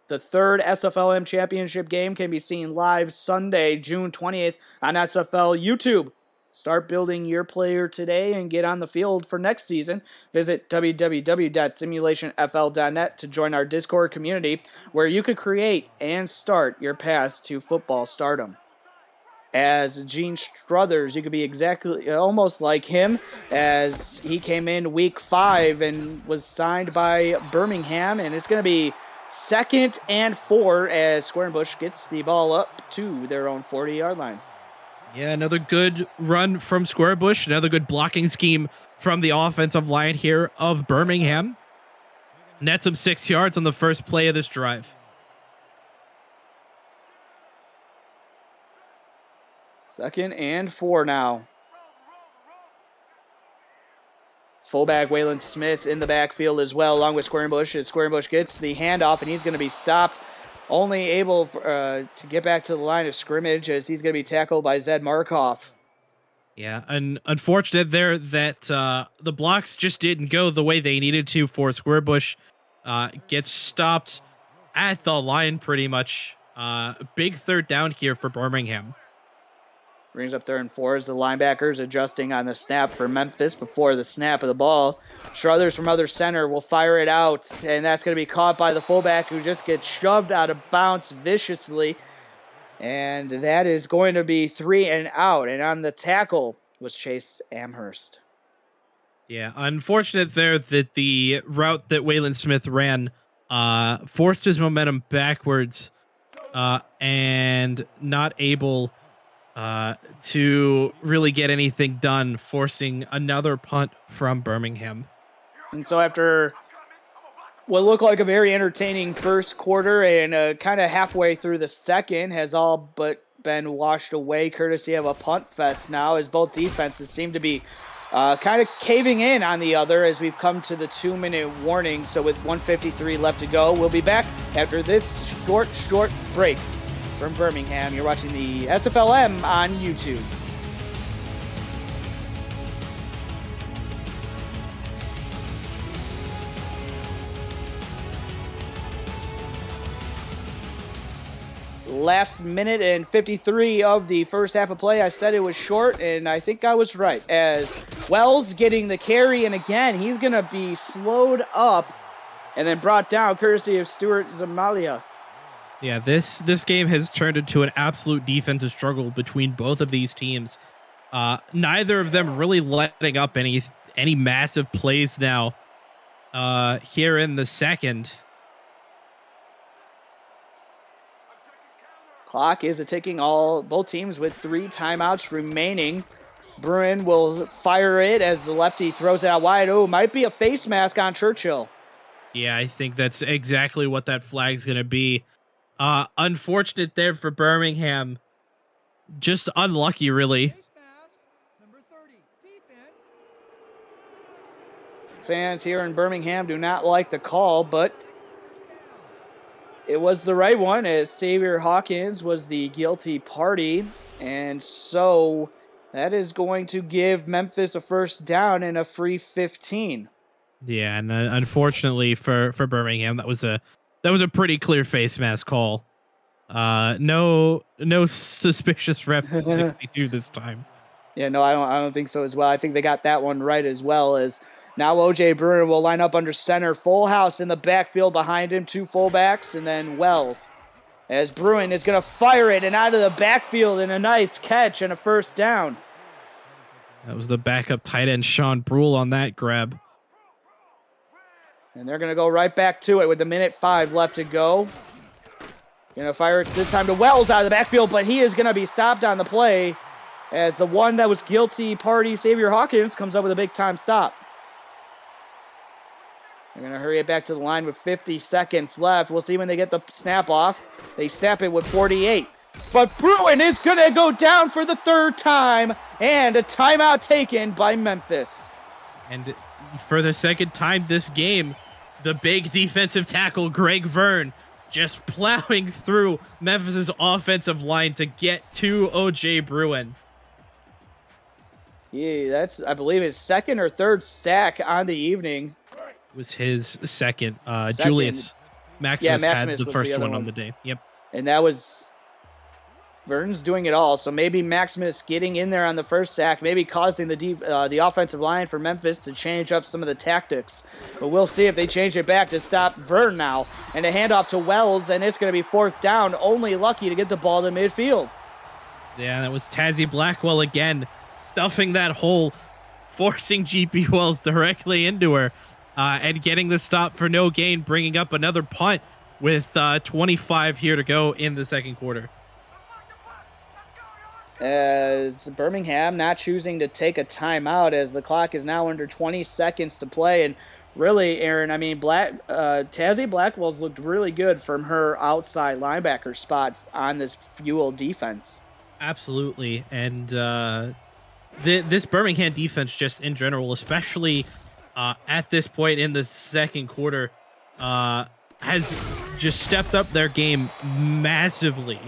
The 3rd SFLm championship game can be seen live Sunday, June 20th on SFL YouTube. Start building your player today and get on the field for next season. Visit www.simulationfl.net to join our Discord community, where you could create and start your path to football stardom. As Gene Struthers, you could be exactly almost like him, as he came in week 5 and was signed by Birmingham, and it's going to be 2nd and 4 as Squarenbush gets the ball up to their own 40-yard line. Yeah, another good run from Squarebush, another good blocking scheme from the offensive line here of Birmingham. Nets him 6 yards on the first play of this drive. 2nd and 4 now. Fullback Waylon Smith in the backfield as well, along with Squarenbush. As Squarenbush gets the handoff, and he's going to be stopped, only able to get back to the line of scrimmage, as he's going to be tackled by Zed Markoff. Yeah, and unfortunate there that the blocks just didn't go the way they needed to for Squarebush. Gets stopped at the line pretty much. Big 3rd down here for Birmingham. Brings up 3rd and 4 as the linebackers adjusting on the snap for Memphis before the snap of the ball. Struthers from other center will fire it out, and that's going to be caught by the fullback, who just gets shoved out of bounds viciously. And that is going to be 3 and out, and on the tackle was Chase Amherst. Yeah, unfortunate there that the route that Waylon Smith ran forced his momentum backwards and not able to really get anything done, forcing another punt from Birmingham. And so after what looked like a very entertaining first quarter and kind of halfway through the second has all but been washed away courtesy of a punt fest now, as both defenses seem to be kind of caving in on the other as we've come to the 2-minute warning. So with 1:53 left to go, we'll be back after this short break. From Birmingham, you're watching the SFLm on YouTube. Last minute and 53 of the first half of play. I said it was short, and I think I was right, as Wells getting the carry, and again, he's going to be slowed up and then brought down courtesy of Stuart Zamalia. Yeah, this game has turned into an absolute defensive struggle between both of these teams. Neither of them really letting up any massive plays now here in the second. Clock is ticking, both teams with 3 timeouts remaining. Bruin will fire it as the lefty throws it out wide. Oh, might be a face mask on Churchill. Yeah, I think that's exactly what that flag's going to be. Unfortunate there for Birmingham. Just unlucky, really. Fans here in Birmingham do not like the call, but it was the right one, as Xavier Hawkins was the guilty party. And so that is going to give Memphis a first down and a free 15. Yeah, and unfortunately for Birmingham, that was a pretty clear face mask call. No suspicious ref 62 this time. Yeah, no, I don't think so as well. I think they got that one right as well, as now OJ Bruin will line up under center. Full house in the backfield behind him, 2 fullbacks, and then Wells. as Bruin is going to fire it and out of the backfield, and a nice catch and a first down. That was the backup tight end Sean Brule on that grab. And they're going to go right back to it with a 1:05 left to go. Going to fire it this time to Wells out of the backfield, but he is going to be stopped on the play as the one that was guilty party, Xavier Hawkins, comes up with a big-time stop. They're going to hurry it back to the line with 50 seconds left. We'll see when they get the snap off. They snap it with 48. But Bruin is going to go down for the third time, and a timeout taken by Memphis. And for the second time this game, the big defensive tackle, Greg Verne, just plowing through Memphis's offensive line to get to O.J. Bruin. Yeah, that's, I believe, his second or third sack on the evening. It was his second. Julius Maximus, had the first one on the day. Yep. And that was... Verne's doing it all, so maybe Maximus getting in there on the first sack, maybe causing the offensive line for Memphis to change up some of the tactics. But we'll see if they change it back to stop Verne now. And a handoff to Wells, and it's going to be fourth down. Only Lucky to get the ball to midfield. Yeah, that was Tazzy Blackwell again, stuffing that hole, forcing GP Wells directly into her, and getting the stop for no gain, bringing up another punt with 25 here to go in the second quarter. As Birmingham not choosing to take a timeout as the clock is now under 20 seconds to play. And really, Aaron, I mean, Tazzy Blackwell's looked really good from her outside linebacker spot on this Fuel defense. Absolutely. And this Birmingham defense just in general, especially at this point in the second quarter, has just stepped up their game massively.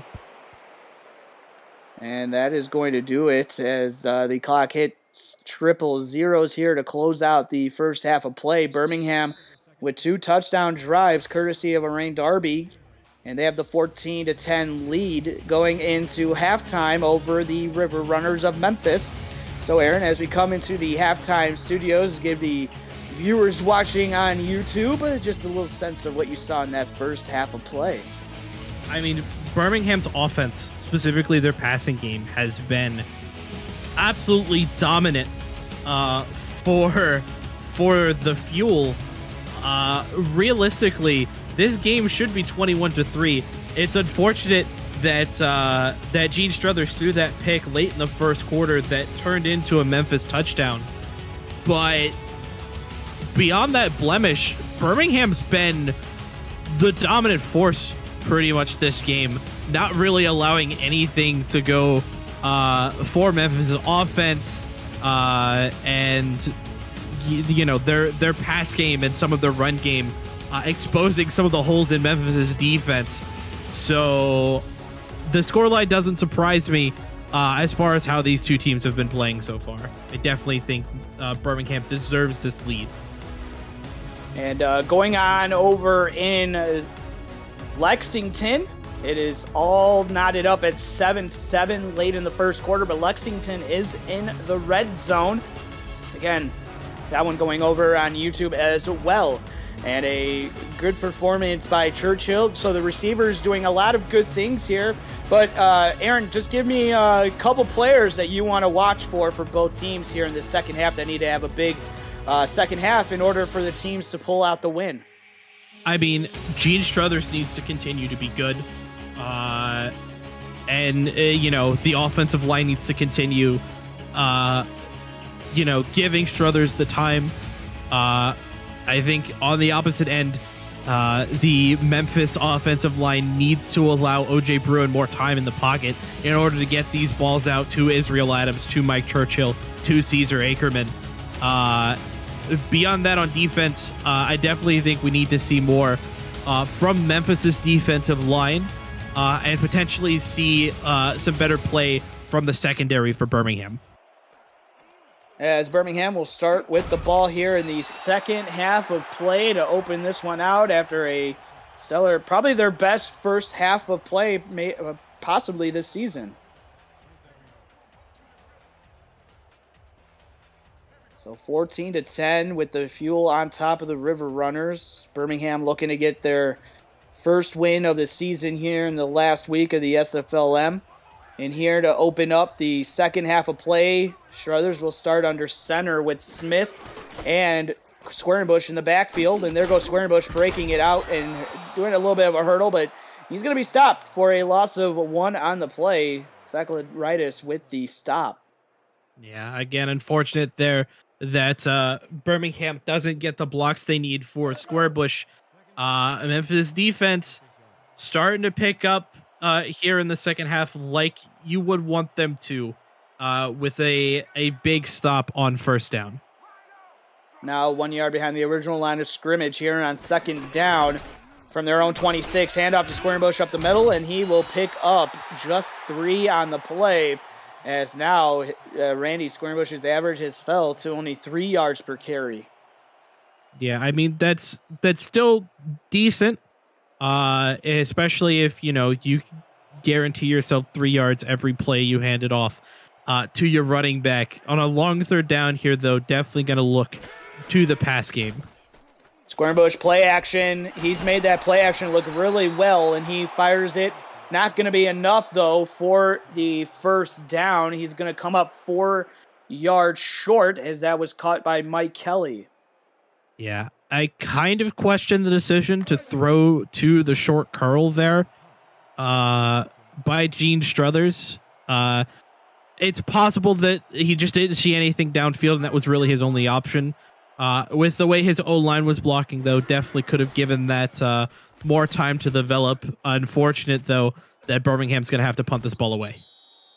And that is going to do it as the clock hits triple zeros here to close out the first half of play. Birmingham with 2 touchdown drives courtesy of Lorraine Darby. And they have the 14-10 lead going into halftime over the River Runners of Memphis. So, Aaron, as we come into the halftime studios, give the viewers watching on YouTube just a little sense of what you saw in that first half of play. I mean, Birmingham's offense, specifically their passing game, has been absolutely dominant for the Fuel. Realistically, this game should be 21-3. It's unfortunate that Gene Struthers threw that pick late in the first quarter that turned into a Memphis touchdown. But beyond that blemish, Birmingham's been the dominant force pretty much this game, not really allowing anything to go for Memphis' offense, and you know, their pass game and some of their run game exposing some of the holes in Memphis' defense. So the scoreline doesn't surprise me as far as how these two teams have been playing so far. I definitely think Birmingham deserves this lead. And going on over in Lexington, it is all knotted up at 7-7 late in the first quarter, but Lexington is in the red zone. Again, that one going over on YouTube as well. And a good performance by Churchill. So the receivers doing a lot of good things here. But Aaron, just give me a couple players that you want to watch for both teams here in the second half that need to have a big second half in order for the teams to pull out the win. I mean, Gene Struthers needs to continue to be good. You know, the offensive line needs to continue, you know, giving Struthers the time. I think on the opposite end, the Memphis offensive line needs to allow O.J. Bruin more time in the pocket in order to get these balls out to Israel Adams, to Mike Churchill, to Caesar Ackerman. Beyond that on defense, I definitely think we need to see more from Memphis's defensive line and potentially see some better play from the secondary for Birmingham. As Birmingham will start with the ball here in the second half of play to open this one out after a stellar, probably their best first half of play possibly this season. So 14-10 with the Fuel on top of the River Runners. Birmingham looking to get their first win of the season here in the last week of the SFLm. And here to open up the second half of play, Struthers will start under center with Smith and Squarenbush in the backfield. And there goes Squarenbush breaking it out and doing a little bit of a hurdle, but he's going to be stopped for a loss of 1 on the play. Cycleritis with the stop. Yeah, again, unfortunate there that Birmingham doesn't get the blocks they need for Squarebush. Memphis defense starting to pick up here in the second half like you would want them to with a big stop on first down. Now 1 yard behind the original line of scrimmage here on second down from their own 26. Handoff to Squarenbush up the middle, and he will pick up just 3 on the play, as now Randy Squarenbush's average has fell to only 3 yards per carry. Yeah, I mean, that's still decent, especially if, you guarantee yourself 3 yards every play you hand it off to your running back. On a long third down here, though, definitely going to look to the pass game. Squarenbush play action. He's made that play action look really well, and he fires it. Not going to be enough, though, for the first down. He's going to come up 4 yards short, as that was caught by Mike Kelly. Yeah, I kind of question the decision to throw to the short curl there by Gene Struthers. It's possible that he just didn't see anything downfield, and that was really his only option. With the way his O-line was blocking, though, definitely could have given that more time to develop. Unfortunate, though, that Birmingham's going to have to punt this ball away.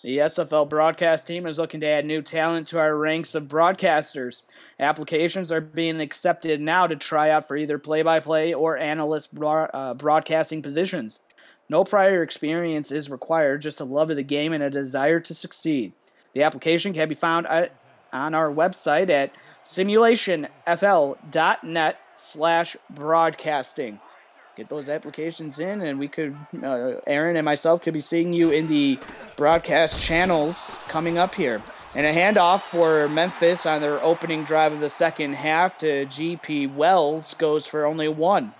The SFL broadcast team is looking to add new talent to our ranks of broadcasters. Applications are being accepted now to try out for either play-by-play or analyst broadcasting positions. No prior experience is required, just a love of the game and a desire to succeed. The application can be found on our website at simulationfl.net/broadcasting. Get those applications in, and we could, Aaron and myself could be seeing you in the broadcast channels coming up here. And a handoff for Memphis on their opening drive of the second half to G.P. Wells goes for only 1.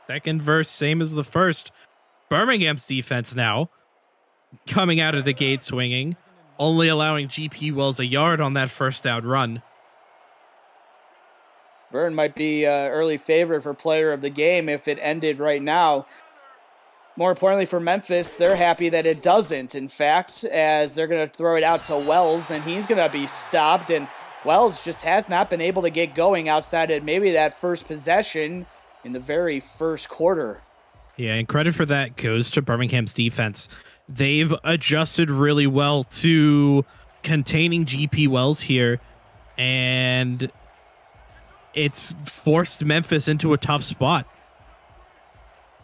Second verse, same as the first. Birmingham's defense now coming out of the gate swinging, only allowing G.P. Wells a yard on that first down run. Vern might be early favorite for player of the game if it ended right now. More importantly for Memphis, they're happy that it doesn't, in fact, as they're going to throw it out to Wells, and he's going to be stopped, and Wells just has not been able to get going outside of maybe that first possession in the very first quarter. Yeah, and credit for that goes to Birmingham's defense. They've adjusted really well to containing G.P. Wells here, and it's forced Memphis into a tough spot.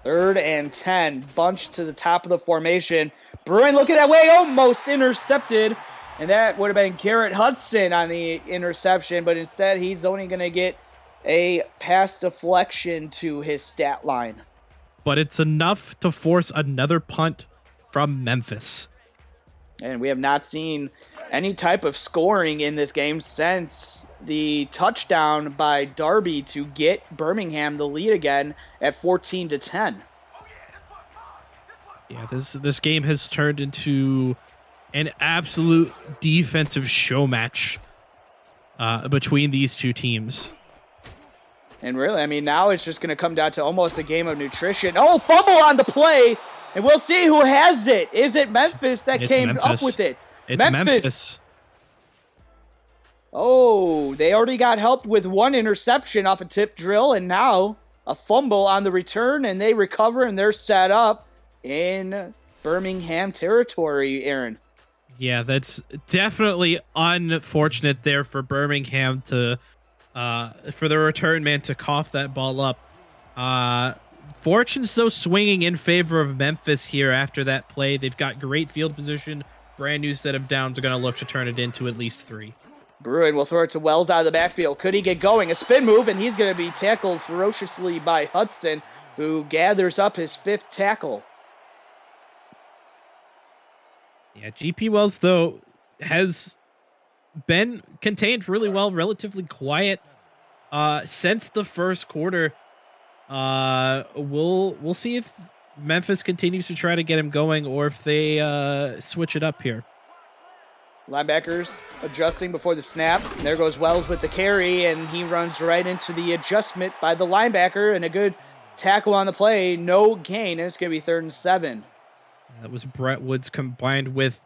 3rd and 10, bunched to the top of the formation. Bruin looking that way, almost intercepted, and that would have been Garrett Hudson on the interception, but instead he's only going to get a pass deflection to his stat line. But it's enough to force another punt from Memphis. And we have not seen any type of scoring in this game since the touchdown by Darby to get Birmingham the lead again at 14-10. Yeah, this game has turned into an absolute defensive show match between these two teams. And really, I mean, now it's just going to come down to almost a game of nutrition. Oh, fumble on the play, and we'll see who has it. Is it Memphis that came up with it? It's Memphis. Oh, they already got help with one interception off a tip drill, and now a fumble on the return, and they recover, and they're set up in Birmingham territory, Aaron. Yeah, that's definitely unfortunate there for Birmingham to for the return man to cough that ball up. Fortune's though swinging in favor of Memphis here after that play. They've got great field position. Brand new set of downs are going to look to turn it into at least 3. Bruin will throw it to Wells out of the backfield. Could he get going? A spin move, and he's going to be tackled ferociously by Hudson, who gathers up his 5th tackle. Yeah, G.P. Wells, though, has been contained really well, relatively quiet since the first quarter. We'll see if Memphis continues to try to get him going or if they switch it up here. Linebackers adjusting before the snap. There goes Wells with the carry, and he runs right into the adjustment by the linebacker, and a good tackle on the play. No gain, and it's going to be 3rd and 7. That was Brett Woods combined with,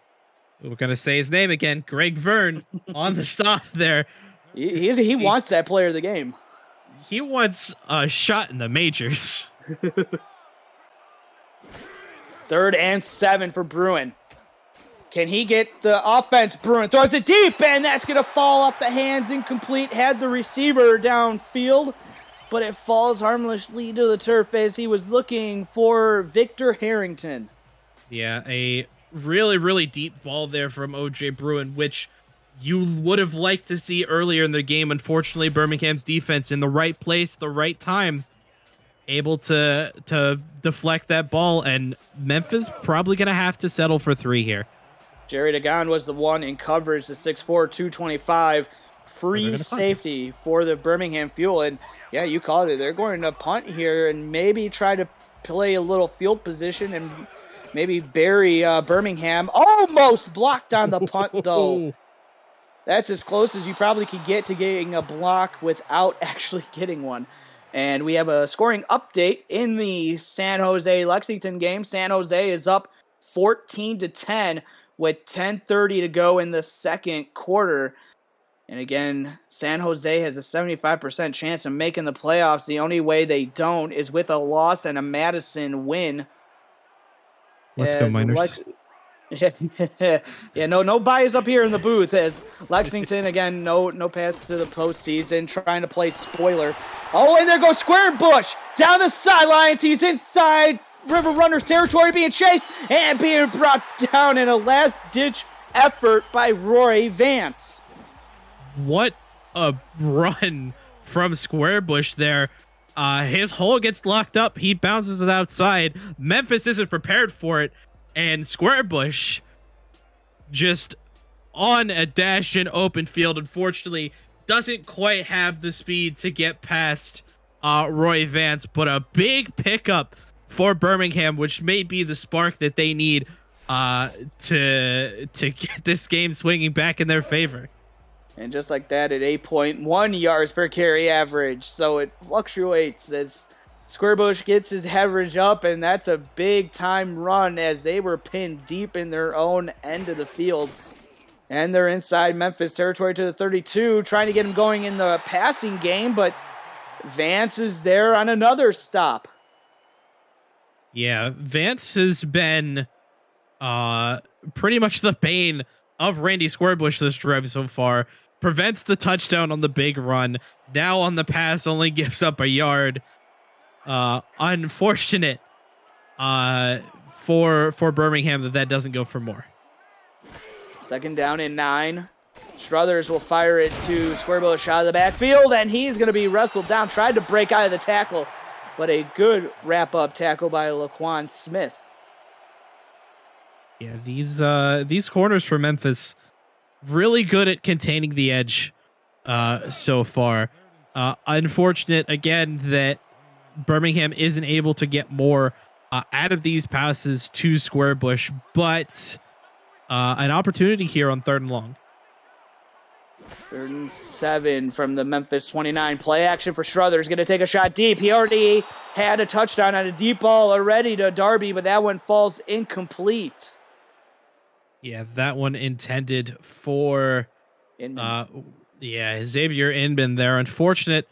we're going to say his name again, Greg Verne on the stop there. He wants that player of the game. He wants a shot in the majors. 3rd and 7 for Bruin. Can he get the offense? Bruin throws it deep, and that's going to fall off the hands, incomplete. Had the receiver downfield, but it falls harmlessly to the turf as he was looking for Victor Harrington. Yeah, a really, really deep ball there from O.J. Bruin, which you would have liked to see earlier in the game. Unfortunately, Birmingham's defense in the right place, the right time, able to deflect that ball, and Memphis probably going to have to settle for 3 here. Jerry Dagon was the one in coverage, the 6'4", 225, free safety for the Birmingham Fuel. And yeah, you called it. They're going to punt here and maybe try to play a little field position and maybe bury Birmingham. Almost blocked on the punt, though. That's as close as you probably could get to getting a block without actually getting one. And we have a scoring update in the San Jose-Lexington game. San Jose is up 14-10 with 10:30 to go in the second quarter. And again, San Jose has a 75% chance of making the playoffs. The only way they don't is with a loss and a Madison win. Let's go, Miners. Yeah, no bias up here in the booth as Lexington, again, no path to the postseason, trying to play spoiler. Oh, and there goes Square Bush down the sidelines. He's inside River Runners territory, being chased and being brought down in a last-ditch effort by Roy Vance. What a run from Squarebush there. His hole gets locked up. He bounces it outside. Memphis isn't prepared for it. And Squarebush just on a dash in open field, unfortunately, doesn't quite have the speed to get past Roy Vance. But a big pickup for Birmingham, which may be the spark that they need to get this game swinging back in their favor. And just like that, at 8.1 yards per carry average, so it fluctuates as Squarebush gets his average up, and that's a big-time run as they were pinned deep in their own end of the field. And they're inside Memphis territory to the 32, trying to get him going in the passing game, but Vance is there on another stop. Yeah, Vance has been pretty much the bane of Randy Squarebush this drive so far. Prevents the touchdown on the big run. Now on the pass only gives up a yard. Unfortunate for Birmingham that doesn't go for more. 2nd down and 9. Struthers will fire it to Squarebush out of the backfield, and he's going to be wrestled down. Tried to break out of the tackle, but a good wrap-up tackle by Laquan Smith. Yeah, these corners for Memphis really good at containing the edge so far. Unfortunate, again, that Birmingham isn't able to get more out of these passes to Squarebush, but an opportunity here on 3rd and long. 3rd and 7 from the Memphis 29. Play action for Struthers. Going to take a shot deep. He already had a touchdown on a deep ball already to Darby, but that one falls incomplete. Yeah, that one intended for Xavier Inman there. Unfortunate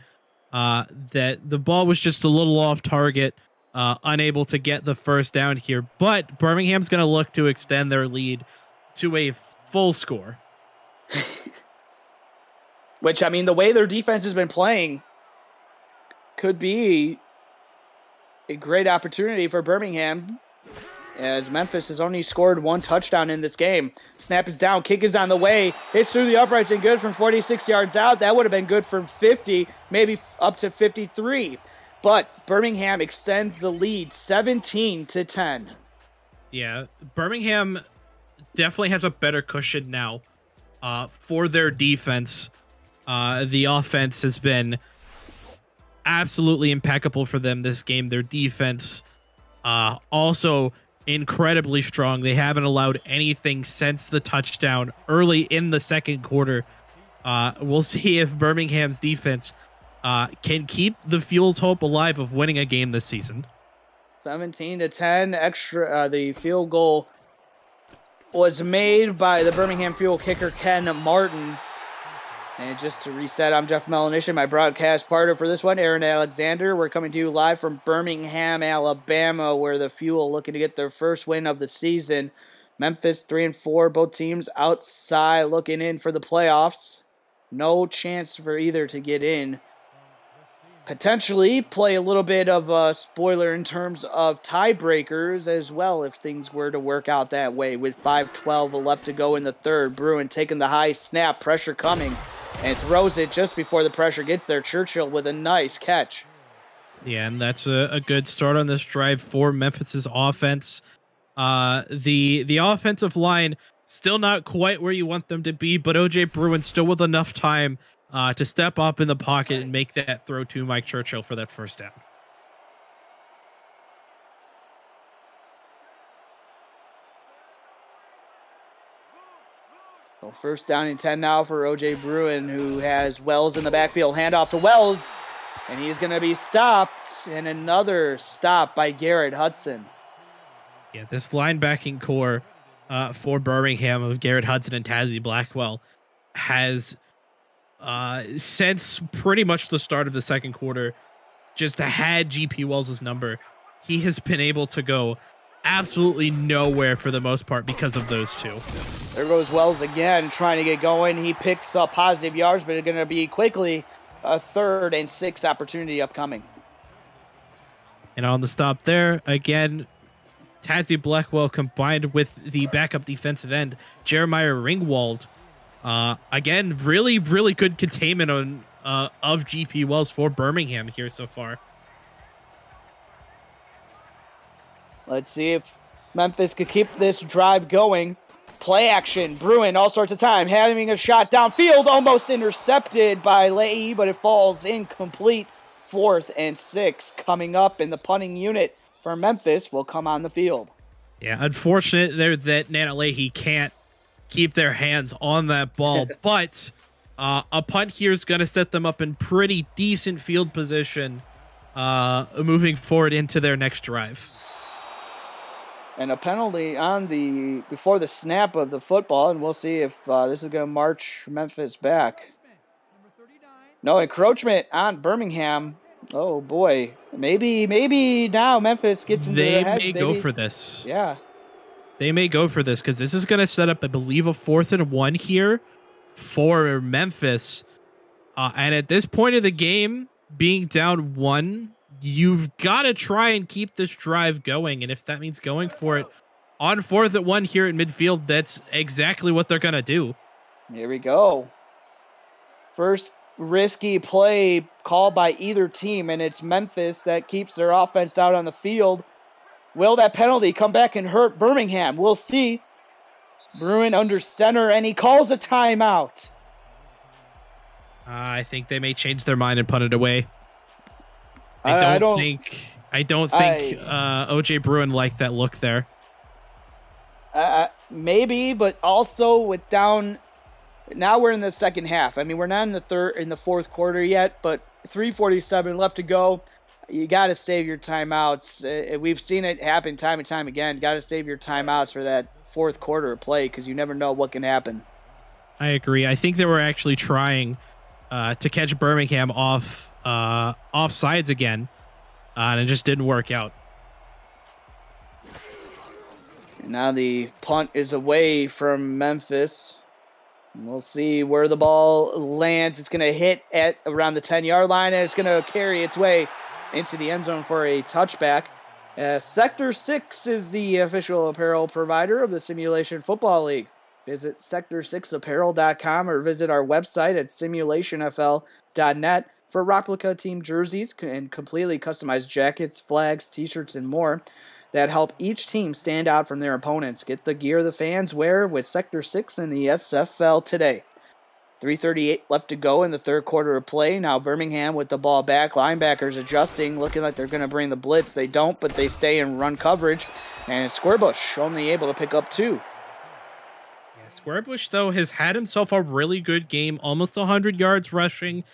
that the ball was just a little off target, unable to get the 1st down here. But Birmingham's going to look to extend their lead to a full score. Which, I mean, the way their defense has been playing could be a great opportunity for Birmingham, as Memphis has only scored 1 touchdown in this game. Snap is down, kick is on the way, hits through the uprights and good from 46 yards out. That would have been good from 50, maybe up to 53. But Birmingham extends the lead 17-10. Yeah, Birmingham definitely has a better cushion now for their defense. The offense has been absolutely impeccable for them this game. Their defense also incredibly strong. They haven't allowed anything since the touchdown early in the second quarter. We'll see if Birmingham's defense can keep the Fuel's hope alive of winning a game this season. 17-10 extra. The field goal was made by the Birmingham Fuel kicker Ken Martin. And just to reset, I'm Jeff Melanition, my broadcast partner for this one, Aaron Alexander. We're coming to you live from Birmingham, Alabama, where the Fuel looking to get their first win of the season. Memphis 3-4, both teams outside looking in for the playoffs. No chance for either to get in. Potentially play a little bit of a spoiler in terms of tiebreakers as well if things were to work out that way. With 5:12 left to go in the third, Bruin taking the high snap, pressure coming, and throws it just before the pressure gets there. Churchill with a nice catch. Yeah, and that's a good start on this drive for Memphis's offense. The offensive line still not quite where you want them to be, but OJ Bruin still with enough time to step up in the pocket and make that throw to Mike Churchill for that first down. So first down and 10 now for OJ Bruin, who has Wells in the backfield. Handoff to Wells, and he's going to be stopped. And another stop by Garrett Hudson. Yeah, this linebacking core for Birmingham of Garrett Hudson and Tazzy Blackwell has, since pretty much the start of the second quarter, just had GP Wells' number. He has been able to go absolutely nowhere for the most part because of those two. There goes Wells again, trying to get going. He picks up positive yards, but it's going to be quickly a 3rd and 6 opportunity upcoming. And on the stop there, again, Tazzy Blackwell combined with the backup defensive end, Jeremiah Ringwald. Again, really, really good containment on of GP Wells for Birmingham here so far. Let's see if Memphis could keep this drive going. Play action. Bruin all sorts of time. Having a shot downfield. Almost intercepted by Leahy, but it falls incomplete. 4th and 6 coming up, and the punting unit for Memphis will come on the field. Yeah, unfortunate there that Nana Leahy can't keep their hands on that ball, but a punt here is going to set them up in pretty decent field position moving forward into their next drive. And a penalty on before the snap of the football, and we'll see if this is going to march Memphis back. No, encroachment on Birmingham. Oh boy, maybe now Memphis gets into their head. They may go for this. Yeah, they may go for this because this is going to set up, I believe, a 4th and 1 here for Memphis. And at this point of the game, being down 1. You've got to try and keep this drive going. And if that means going for it on 4th and 1 here at midfield, that's exactly what they're going to do. Here we go. First risky play called by either team, and it's Memphis that keeps their offense out on the field. Will that penalty come back and hurt Birmingham? We'll see. Bruin under center, and he calls a timeout. I think they may change their mind and punt it away. I don't think OJ Bruin liked that look there. Maybe, but also with down. Now we're in the second half. I mean, we're not in the fourth quarter yet, but 3:47 left to go. You got to save your timeouts. We've seen it happen time and time again. Got to save your timeouts for that fourth quarter of play because you never know what can happen. I agree. I think they were actually trying to catch Birmingham offsides again, and it just didn't work out. And now the punt is away from Memphis. And we'll see where the ball lands. It's going to hit at around the 10-yard line, and it's going to carry its way into the end zone for a touchback. Sector 6 is the official apparel provider of the Simulation Football League. Visit sector6apparel.com or visit our website at simulationfl.net for replica team jerseys and completely customized jackets, flags, t-shirts, and more that help each team stand out from their opponents. Get the gear the fans wear with Sector 6 and the SFL today. 3:38 left to go in the third quarter of play. Now Birmingham with the ball back. Linebackers adjusting, looking like they're going to bring the blitz. They don't, but they stay in run coverage. And Squarebush only able to pick up 2. Squarebush, though, has had himself a really good game, almost 100 yards rushing,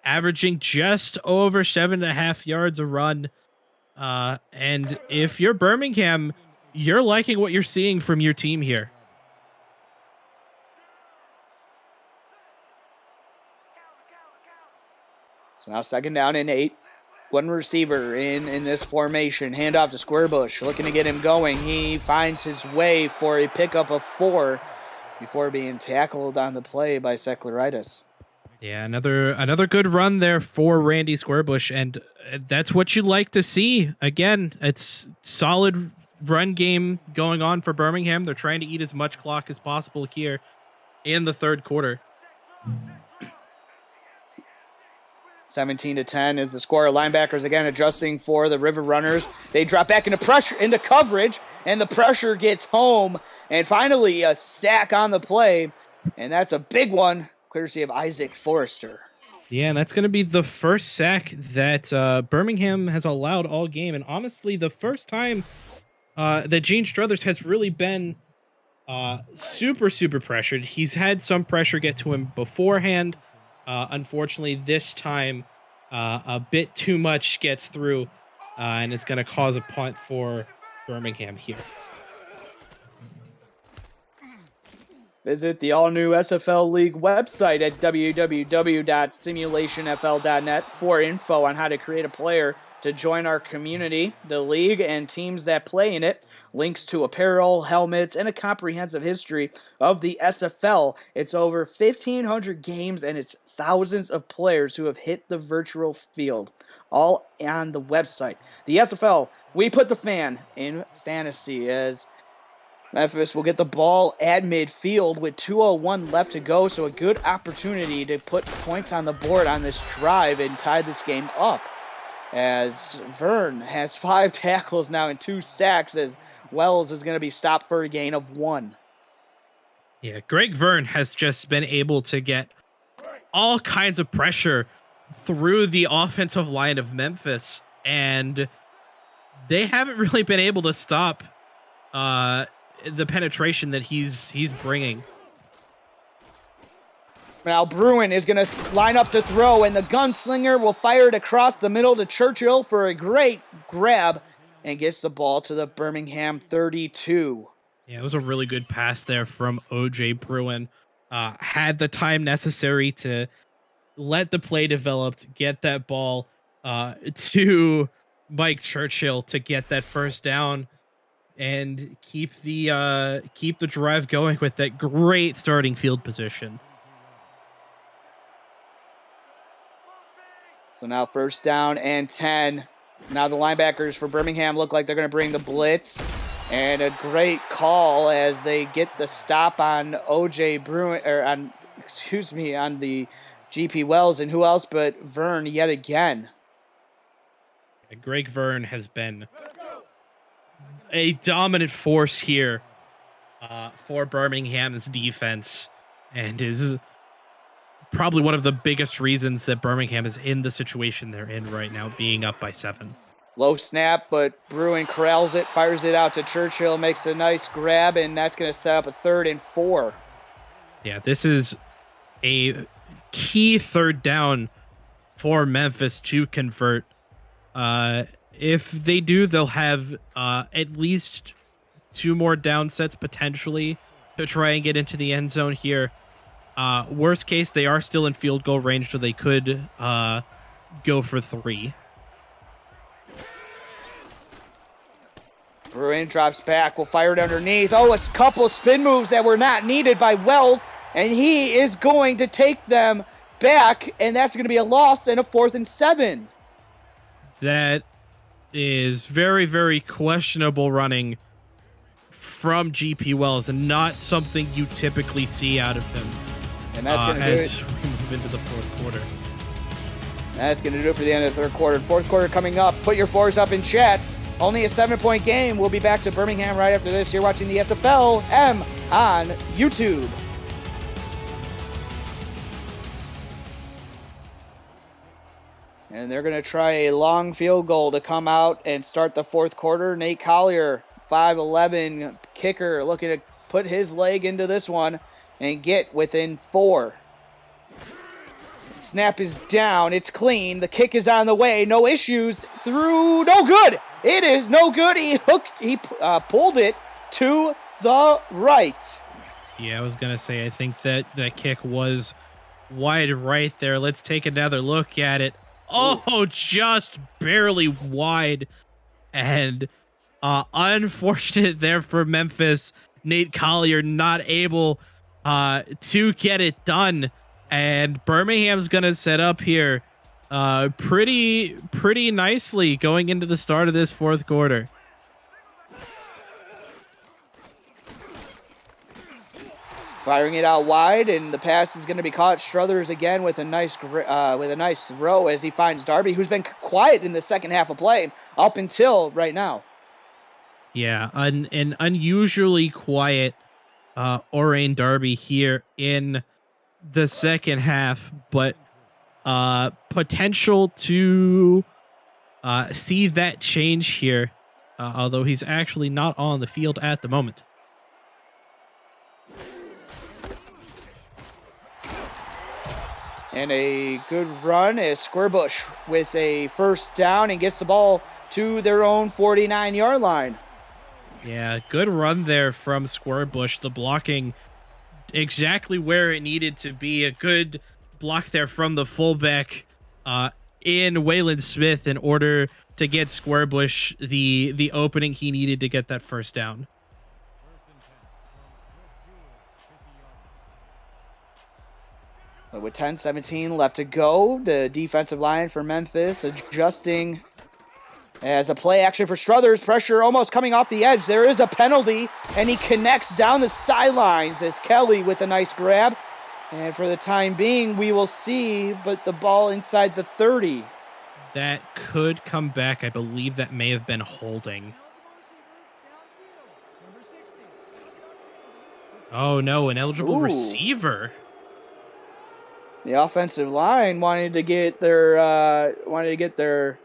averaging just over 7.5 yards a run. And if you're Birmingham, you're liking what you're seeing from your team here. So now 2nd down and 8. 1 receiver in this formation. Handoff to Squarebush, looking to get him going. He finds his way for a pickup of 4 before being tackled on the play by Seklaritis. Yeah, another good run there for Randy Squarebush, and that's what you like to see. Again, it's solid run game going on for Birmingham. They're trying to eat as much clock as possible here in the third quarter. 17-10 is the score. Linebackers again adjusting for the River Runners. They drop back into coverage, and the pressure gets home. And finally, a sack on the play, and that's a big one, courtesy of Isaac Forrester. Yeah, and that's going to be the first sack that Birmingham has allowed all game. And honestly, the first time that Gene Struthers has really been super pressured. He's had some pressure get to him beforehand. Unfortunately, this time a bit too much gets through, and it's going to cause a punt for Birmingham here. Visit the all-new SFL League website at www.simulationfl.net for info on how to create a player to join our community, the league, and teams that play in it. Links to apparel, helmets, and a comprehensive history of the SFL. It's over 1,500 games, and it's thousands of players who have hit the virtual field, all on the website. The SFL, we put the fan in fantasy, as Memphis will get the ball at midfield with 2:01 left to go, so a good opportunity to put points on the board on this drive and tie this game up, as Vern has 5 tackles now and 2 sacks, as Wells is going to be stopped for a gain of 1. Yeah, Greg Vern has just been able to get all kinds of pressure through the offensive line of Memphis, and they haven't really been able to stop the penetration that he's bringing. Now Bruin is going to line up to throw, and the gunslinger will fire it across the middle to Churchill for a great grab and gets the ball to the Birmingham 32. Yeah, it was a really good pass there from O.J. Bruin. Had the time necessary to let the play develop, get that ball to Mike Churchill to get that first down and keep the drive going with that great starting field position. So now 1st down and 10. Now the linebackers for Birmingham look like they're going to bring the blitz. And a great call as they get the stop on O.J. Bruin, or on the G.P. Wells, and who else but Vern yet again. Greg Vern has been a dominant force here for Birmingham's defense, and is probably one of the biggest reasons that Birmingham is in the situation they're in right now, being up by 7. Low snap, but Bruin corrals it, fires it out to Churchill, makes a nice grab, and that's going to set up a 3rd and 4. Yeah, this is a key 3rd down for Memphis to convert. If they do, they'll have at least 2 more down sets potentially to try and get into the end zone here. Worst case, they are still in field goal range, so they could go for 3. Bruin drops back, will fire it underneath. Oh, a couple spin moves that were not needed by Wells, and he is going to take them back, and that's going to be a loss and a 4th and 7. That is very, very questionable running from GP Wells, and not something you typically see out of him. And that's going to do it. As we move into the 4th quarter. That's going to do it for the end of the 3rd quarter. 4th quarter coming up. Put your 4s up in chat. Only a 7-point game. We'll be back to Birmingham right after this. You're watching the SFLm on YouTube. And they're going to try a long field goal to come out and start the fourth quarter. Nate Collier, 5'11", kicker, looking to put his leg into this one and get within 4. Snap is down. It's clean. The kick is on the way. No issues. Through. No good. It is no good. He pulled it to the right. Yeah, I was going to say, I think that that kick was wide right there. Let's take another look at it. Oh, ooh, just barely wide. And unfortunate there for Memphis. Nate Collier not able to get it done. And Birmingham's going to set up here pretty nicely going into the start of this fourth quarter. Firing it out wide, and the pass is going to be caught. Struthers again with a nice throw as he finds Darby, who's been quiet in the second half of play up until right now. Yeah, an unusually quiet Orain Darby here in the second half, but potential to see that change here, although he's actually not on the field at the moment. And a good run as Squarebush with a first down and gets the ball to their own 49-yard line. Yeah, good run there from Squarebush. The blocking exactly where it needed to be. A good block there from the fullback in Waylon Smith in order to get Squarebush the opening he needed to get that first down. So with 10-17 left to go, the defensive line for Memphis adjusting as a play action for Struthers. Pressure almost coming off the edge. There is a penalty, and he connects down the sidelines as Kelly with a nice grab. And for the time being, we will see, but the ball inside the 30. That could come back. I believe that may have been holding. Oh, no, an eligible receiver. The offensive line wanted to get their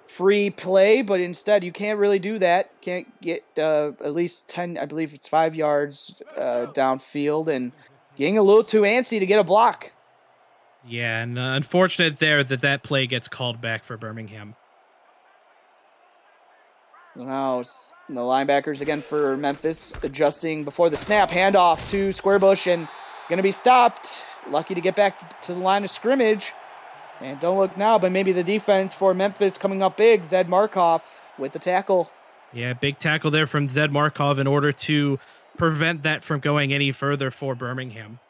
free play, but instead you can't really do that. Can't get at least 10, I believe it's 5 yards downfield, and getting a little too antsy to get a block. Yeah, and unfortunate there that play gets called back for Birmingham. Now the linebackers again for Memphis adjusting before the snap. Handoff to Squarebush and going to be stopped. Lucky to get back to the line of scrimmage. And don't look now, but maybe the defense for Memphis coming up big. Zed Markov with the tackle. Yeah, big tackle there from Zed Markov in order to prevent that from going any further for Birmingham.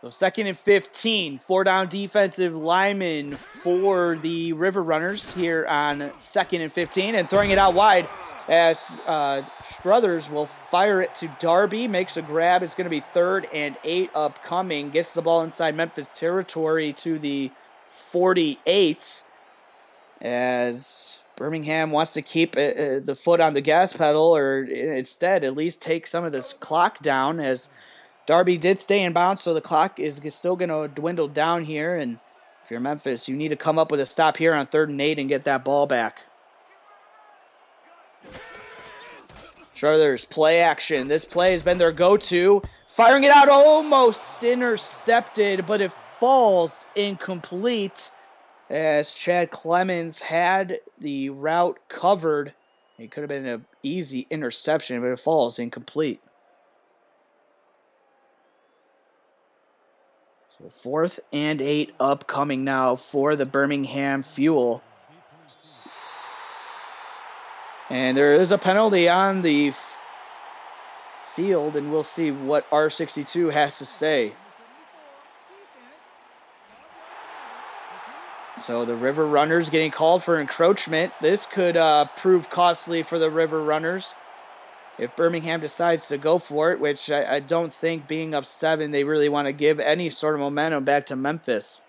So 2nd and 15, 4-down defensive lineman for the River Runners here on 2nd and 15, and throwing it out wide as Struthers will fire it to Darby, makes a grab. It's going to be 3rd and 8 upcoming, gets the ball inside Memphis territory to the 48 as Birmingham wants to keep the foot on the gas pedal, or instead at least take some of this clock down, as Darby did stay in bounds, so the clock is still going to dwindle down here. And if you're Memphis, you need to come up with a stop here on 3rd and 8 and get that ball back. Struthers, play action. This play has been their go-to. Firing it out, almost intercepted, but it falls incomplete as Chad Clemens had the route covered. It could have been an easy interception, but it falls incomplete. So 4th and 8 upcoming now for the Birmingham Fuel. And there is a penalty on the field, and we'll see what R62 has to say. So the River Runners getting called for encroachment. This could prove costly for the River Runners if Birmingham decides to go for it, which I don't think, being up 7, they really want to give any sort of momentum back to Memphis.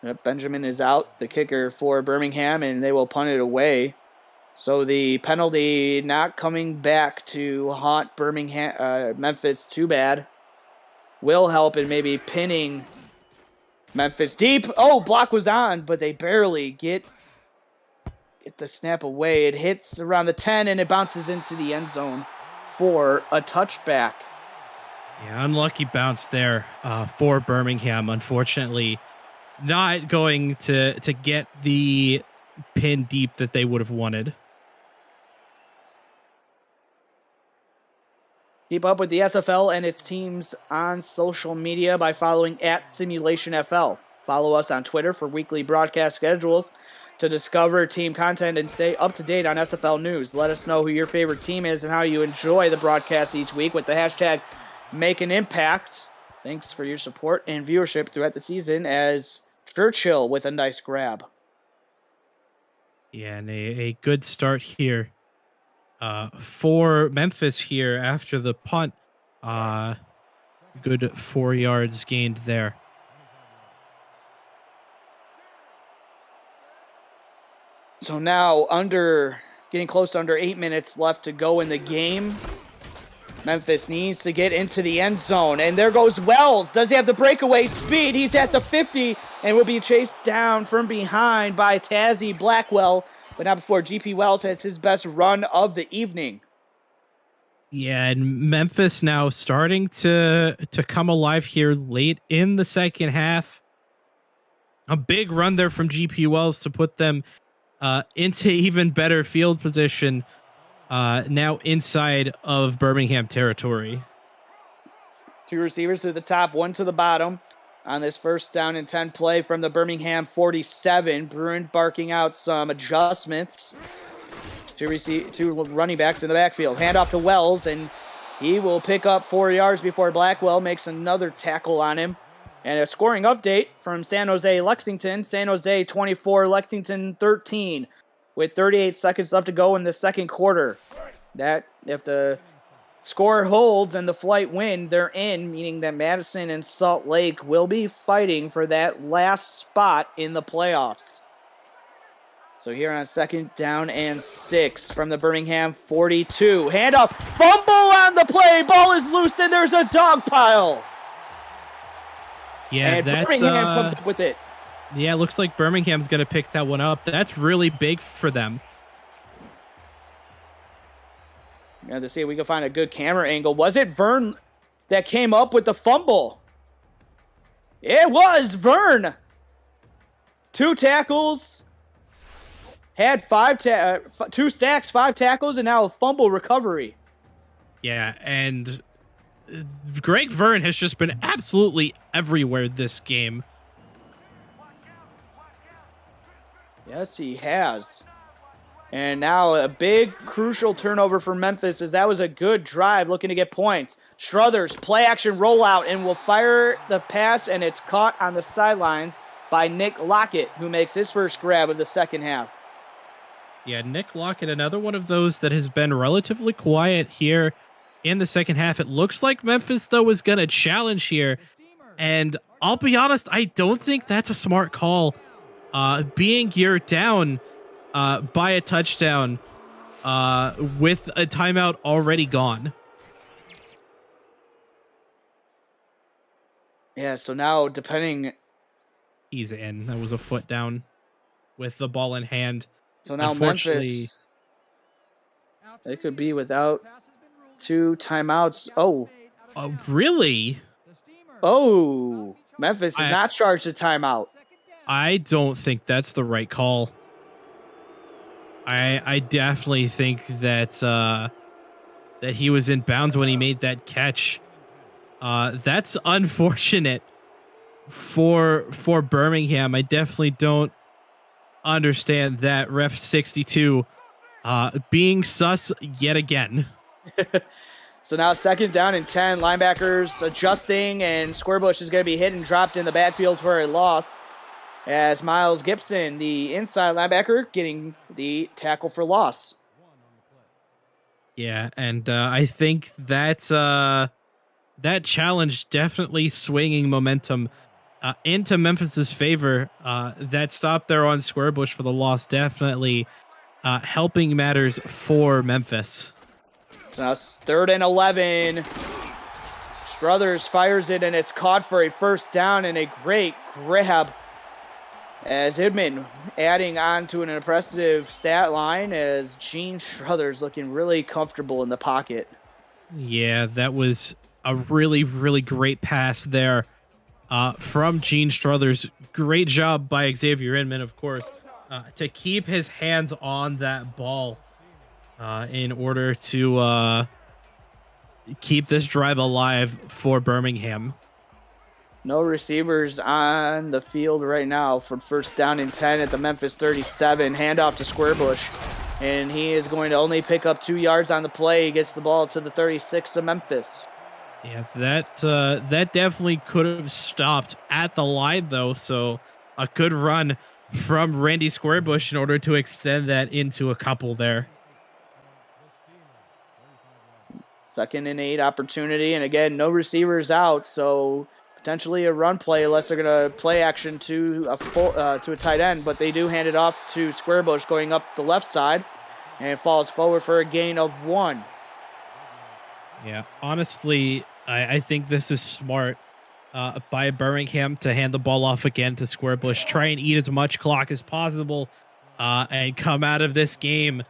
Yep, Benjamin is out, the kicker for Birmingham, and they will punt it away. So the penalty not coming back to haunt Memphis too bad. Will help in maybe pinning Memphis deep. Oh, block was on, but they barely get the snap away. It hits around the 10, and it bounces into the end zone for a touchback. Yeah, unlucky bounce there for Birmingham. Unfortunately, not going to get the pin deep that they would have wanted. Keep up with the SFL and its teams on social media by following @Simulationfl. Follow us on Twitter for weekly broadcast schedules to discover team content and stay up to date on SFL news. Let us know who your favorite team is and how you enjoy the broadcast each week with the hashtag #MakeAnImpact. Thanks for your support and viewership throughout the season as Churchill with a nice grab. Yeah, and a good start here for Memphis here after the punt. Good 4 yards gained there. So now getting close to under 8 minutes left to go in the game. Memphis needs to get into the end zone, and there goes Wells. Does he have the breakaway speed? He's at the 50 and will be chased down from behind by Tazzy Blackwell, but not before GP Wells has his best run of the evening. Yeah, and Memphis now starting to come alive here late in the second half. A big run there from GP Wells to put them into even better field position now inside of Birmingham territory. 2 receivers to the top, 1 to the bottom on this first down and 10 play from the Birmingham 47. Bruin barking out some adjustments. Two running backs in the backfield. Hand off to Wells, and he will pick up 4 yards before Blackwell makes another tackle on him. And a scoring update from San Jose Lexington. San Jose 24, Lexington 13, with 38 seconds left to go in the second quarter. That, if the score holds and the flight win, they're in, meaning that Madison and Salt Lake will be fighting for that last spot in the playoffs. So here on 2nd down and 6 from the Birmingham 42. Handoff, fumble on the play, ball is loose, and there's a dog pile. Yeah, and that's Birmingham comes up with it. Yeah, it looks like Birmingham's going to pick that one up. That's really big for them. To see if we can find a good camera angle. Was it Vern that came up with the fumble? It was Vern. 2 tackles. Had 2 sacks, 5 tackles, and now a fumble recovery. Yeah, and Greg Vern has just been absolutely everywhere this game. Yes, he has. And now a big, crucial turnover for Memphis, as that was a good drive looking to get points. Struthers, play-action rollout, and will fire the pass, and it's caught on the sidelines by Nick Lockett, who makes his first grab of the second half. Yeah, Nick Lockett, another one of those that has been relatively quiet here in the second half. It looks like Memphis, though, is going to challenge here. And I'll be honest, I don't think that's a smart call. Being geared down by a touchdown with a timeout already gone. Yeah, so now depending... He's in. That was a foot down with the ball in hand. So now Memphis, they could be without 2 timeouts. Oh. Really? Oh. Memphis is not charged a timeout. I don't think that's the right call. I definitely think that that he was in bounds when he made that catch. That's unfortunate for Birmingham. I definitely don't understand that. Ref 62 being sus yet again. So now 2nd down and 10. Linebackers adjusting, and Squarebush is going to be hit and dropped in the backfield for a loss, as Miles Gibson, the inside linebacker, getting the tackle for loss. Yeah, and I think that's that challenge definitely swinging momentum into Memphis's favor. That stop there on Squarebush for the loss definitely helping matters for Memphis. So now it's 3rd and 11. Struthers fires it, and it's caught for a first down, and a great grab as Hidman adding on to an impressive stat line as Gene Struthers looking really comfortable in the pocket. Yeah, that was a really, really great pass there from Gene Struthers. Great job by Xavier Inman, of course, to keep his hands on that ball in order to keep this drive alive for Birmingham. No receivers on the field right now for first down and 10 at the Memphis 37. Handoff to Squarebush, and he is going to only pick up 2 yards on the play. He gets the ball to the 36 of Memphis. Yeah, that definitely could have stopped at the line, though, so a good run from Randy Squarebush in order to extend that into a couple there. 2nd and 8 opportunity, and again, no receivers out, so potentially a run play unless they're going to play action to a tight end, but they do hand it off to Squarebush going up the left side, and it falls forward for a gain of 1. Yeah, honestly, I think this is smart by Birmingham to hand the ball off again to Squarebush, try and eat as much clock as possible, and come out of this game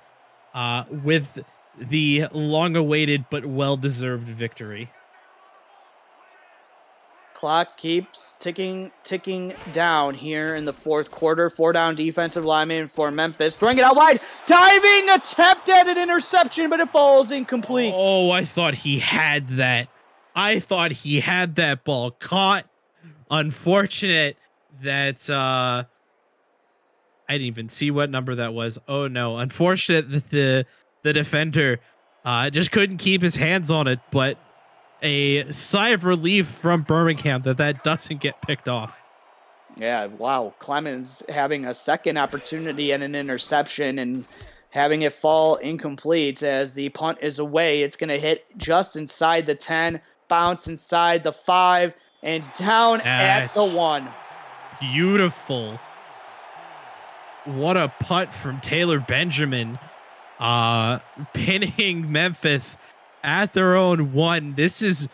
with the long-awaited but well-deserved victory. Clock keeps ticking down here in the 4th quarter. 4 down defensive lineman for Memphis. Throwing it out wide. Diving attempt at an interception, but it falls incomplete. Oh, I thought he had that. I thought he had that ball caught. Unfortunate that I didn't even see what number that was. Oh no. Unfortunate that the defender just couldn't keep his hands on it, but a sigh of relief from Birmingham that doesn't get picked off. Yeah, wow. Clemens having a second opportunity and an interception and having it fall incomplete as the punt is away. It's going to hit just inside the 10, bounce inside the 5, and down at the 1. Beautiful. What a punt from Taylor Benjamin, pinning Memphis at their own 1. This is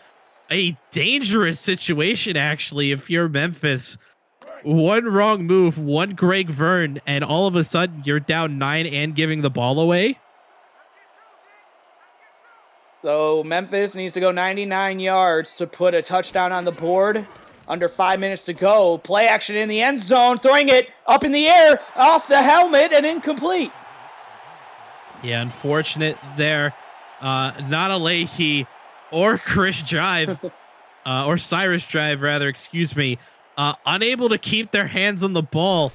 a dangerous situation, actually, if you're Memphis. One wrong move, one Greg Vern, and all of a sudden you're down 9 and giving the ball away. So Memphis needs to go 99 yards to put a touchdown on the board. Under 5 minutes to go. Play action in the end zone, throwing it up in the air, off the helmet, and incomplete. Yeah, unfortunate there. Not a Leahy or Chris Jive, or Cyrus Drive, rather, excuse me, unable to keep their hands on the ball.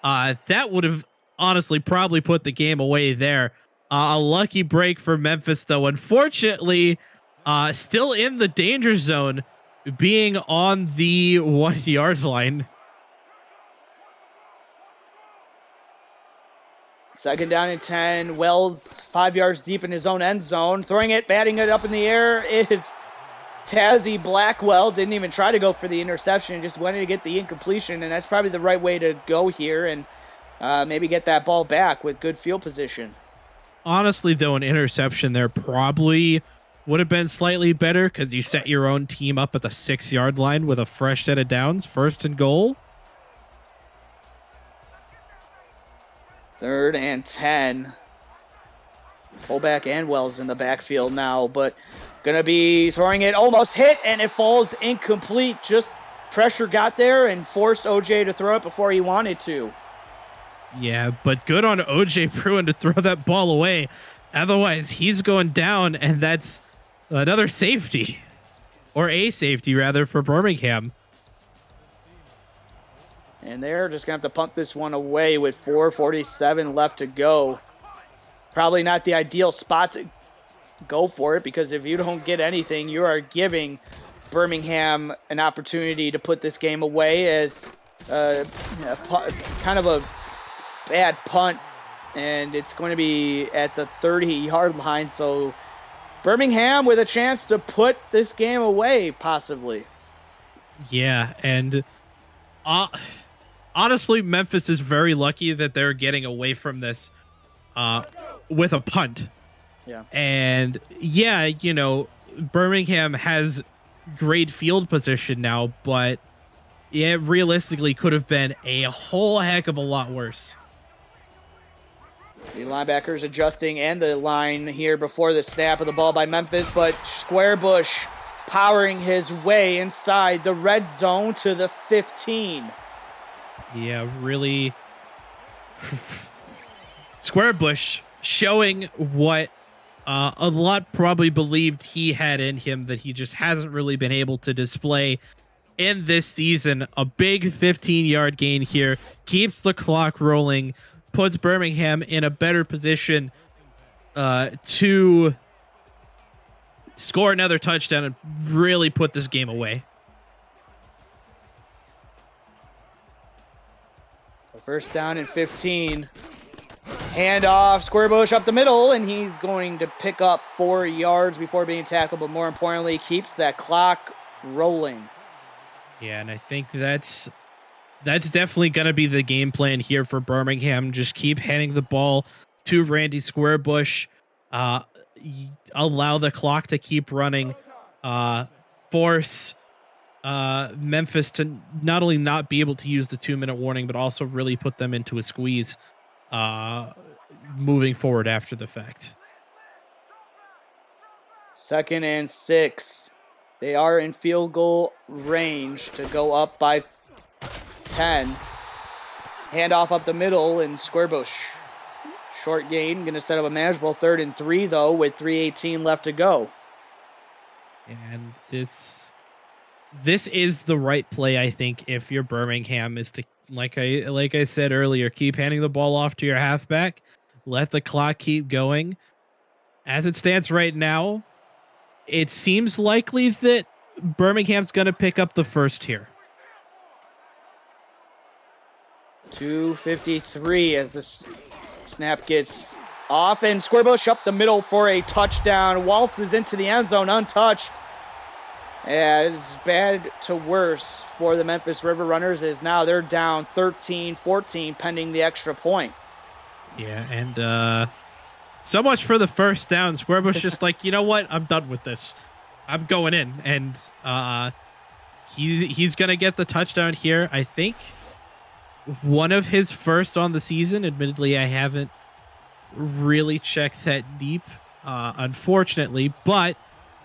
That would have honestly probably put the game away there. A lucky break for Memphis, though. Unfortunately, still in the danger zone, being on the 1 yard line. 2nd down and 10. Wells 5 yards deep in his own end zone. Throwing it, batting it up in the air is Tazzy Blackwell. Didn't even try to go for the interception. Just wanted to get the incompletion, and that's probably the right way to go here and maybe get that ball back with good field position. Honestly, though, an interception there probably would have been slightly better because you set your own team up at the 6 yard line with a fresh set of downs, 1st and goal. 3rd and 10. Fullback and Wells in the backfield now, but going to be throwing it, almost hit, and it falls incomplete. Just pressure got there and forced OJ to throw it before he wanted to. Yeah, but good on OJ Bruin to throw that ball away. Otherwise, he's going down, and that's another safety. Or a safety, rather, for Birmingham. And they're just going to have to punt this one away with 4:47 left to go. Probably not the ideal spot to go for it, because if you don't get anything, you are giving Birmingham an opportunity to put this game away as kind of a bad punt. And it's going to be at the 30-yard line, so Birmingham with a chance to put this game away, possibly. Yeah, and Uh, honestly, Memphis is very lucky that they're getting away from this uh, with a punt. Yeah. And yeah, Birmingham has great field position now, but it realistically could have been a whole heck of a lot worse. The linebackers adjusting and the line here before the snap of the ball by Memphis, but Squarebush powering his way inside the red zone to the 15. Yeah, really. Squarebush showing what a lot probably believed he had in him that he just hasn't really been able to display in this season. A big 15-yard gain here keeps the clock rolling, puts Birmingham in a better position to score another touchdown and really put this game away. First down and 15. Handoff, Squarebush up the middle, and he's going to pick up 4 yards before being tackled, but more importantly, keeps that clock rolling. Yeah, and I think that's definitely going to be the game plan here for Birmingham. Just keep handing the ball to Randy Squarebush, allow the clock to keep running, force Memphis to not only not be able to use the 2-minute warning, but also really put them into a squeeze moving forward after the fact. 2nd and 6. They are in field goal range to go up by 10. Handoff up the middle, and Squarebush. Short gain, going to set up a manageable 3rd and 3, though, with 3:18 left to go. And this is the right play, I think, if you're Birmingham, is to, like I said earlier, keep handing the ball off to your halfback, let the clock keep going. As it stands right now, it seems likely that Birmingham's going to pick up the first here. 2:53 as this snap gets off, and Squarebush up the middle for a touchdown. Waltzes into the end zone untouched. As bad to worse for the Memphis River Runners is now they're down 13-14 pending the extra point. Yeah, and so much for the first down. Squarebush just like, you know what? I'm done with this. I'm going in. And he's going to get the touchdown here. I think one of his first on the season. Admittedly, I haven't really checked that deep, unfortunately. But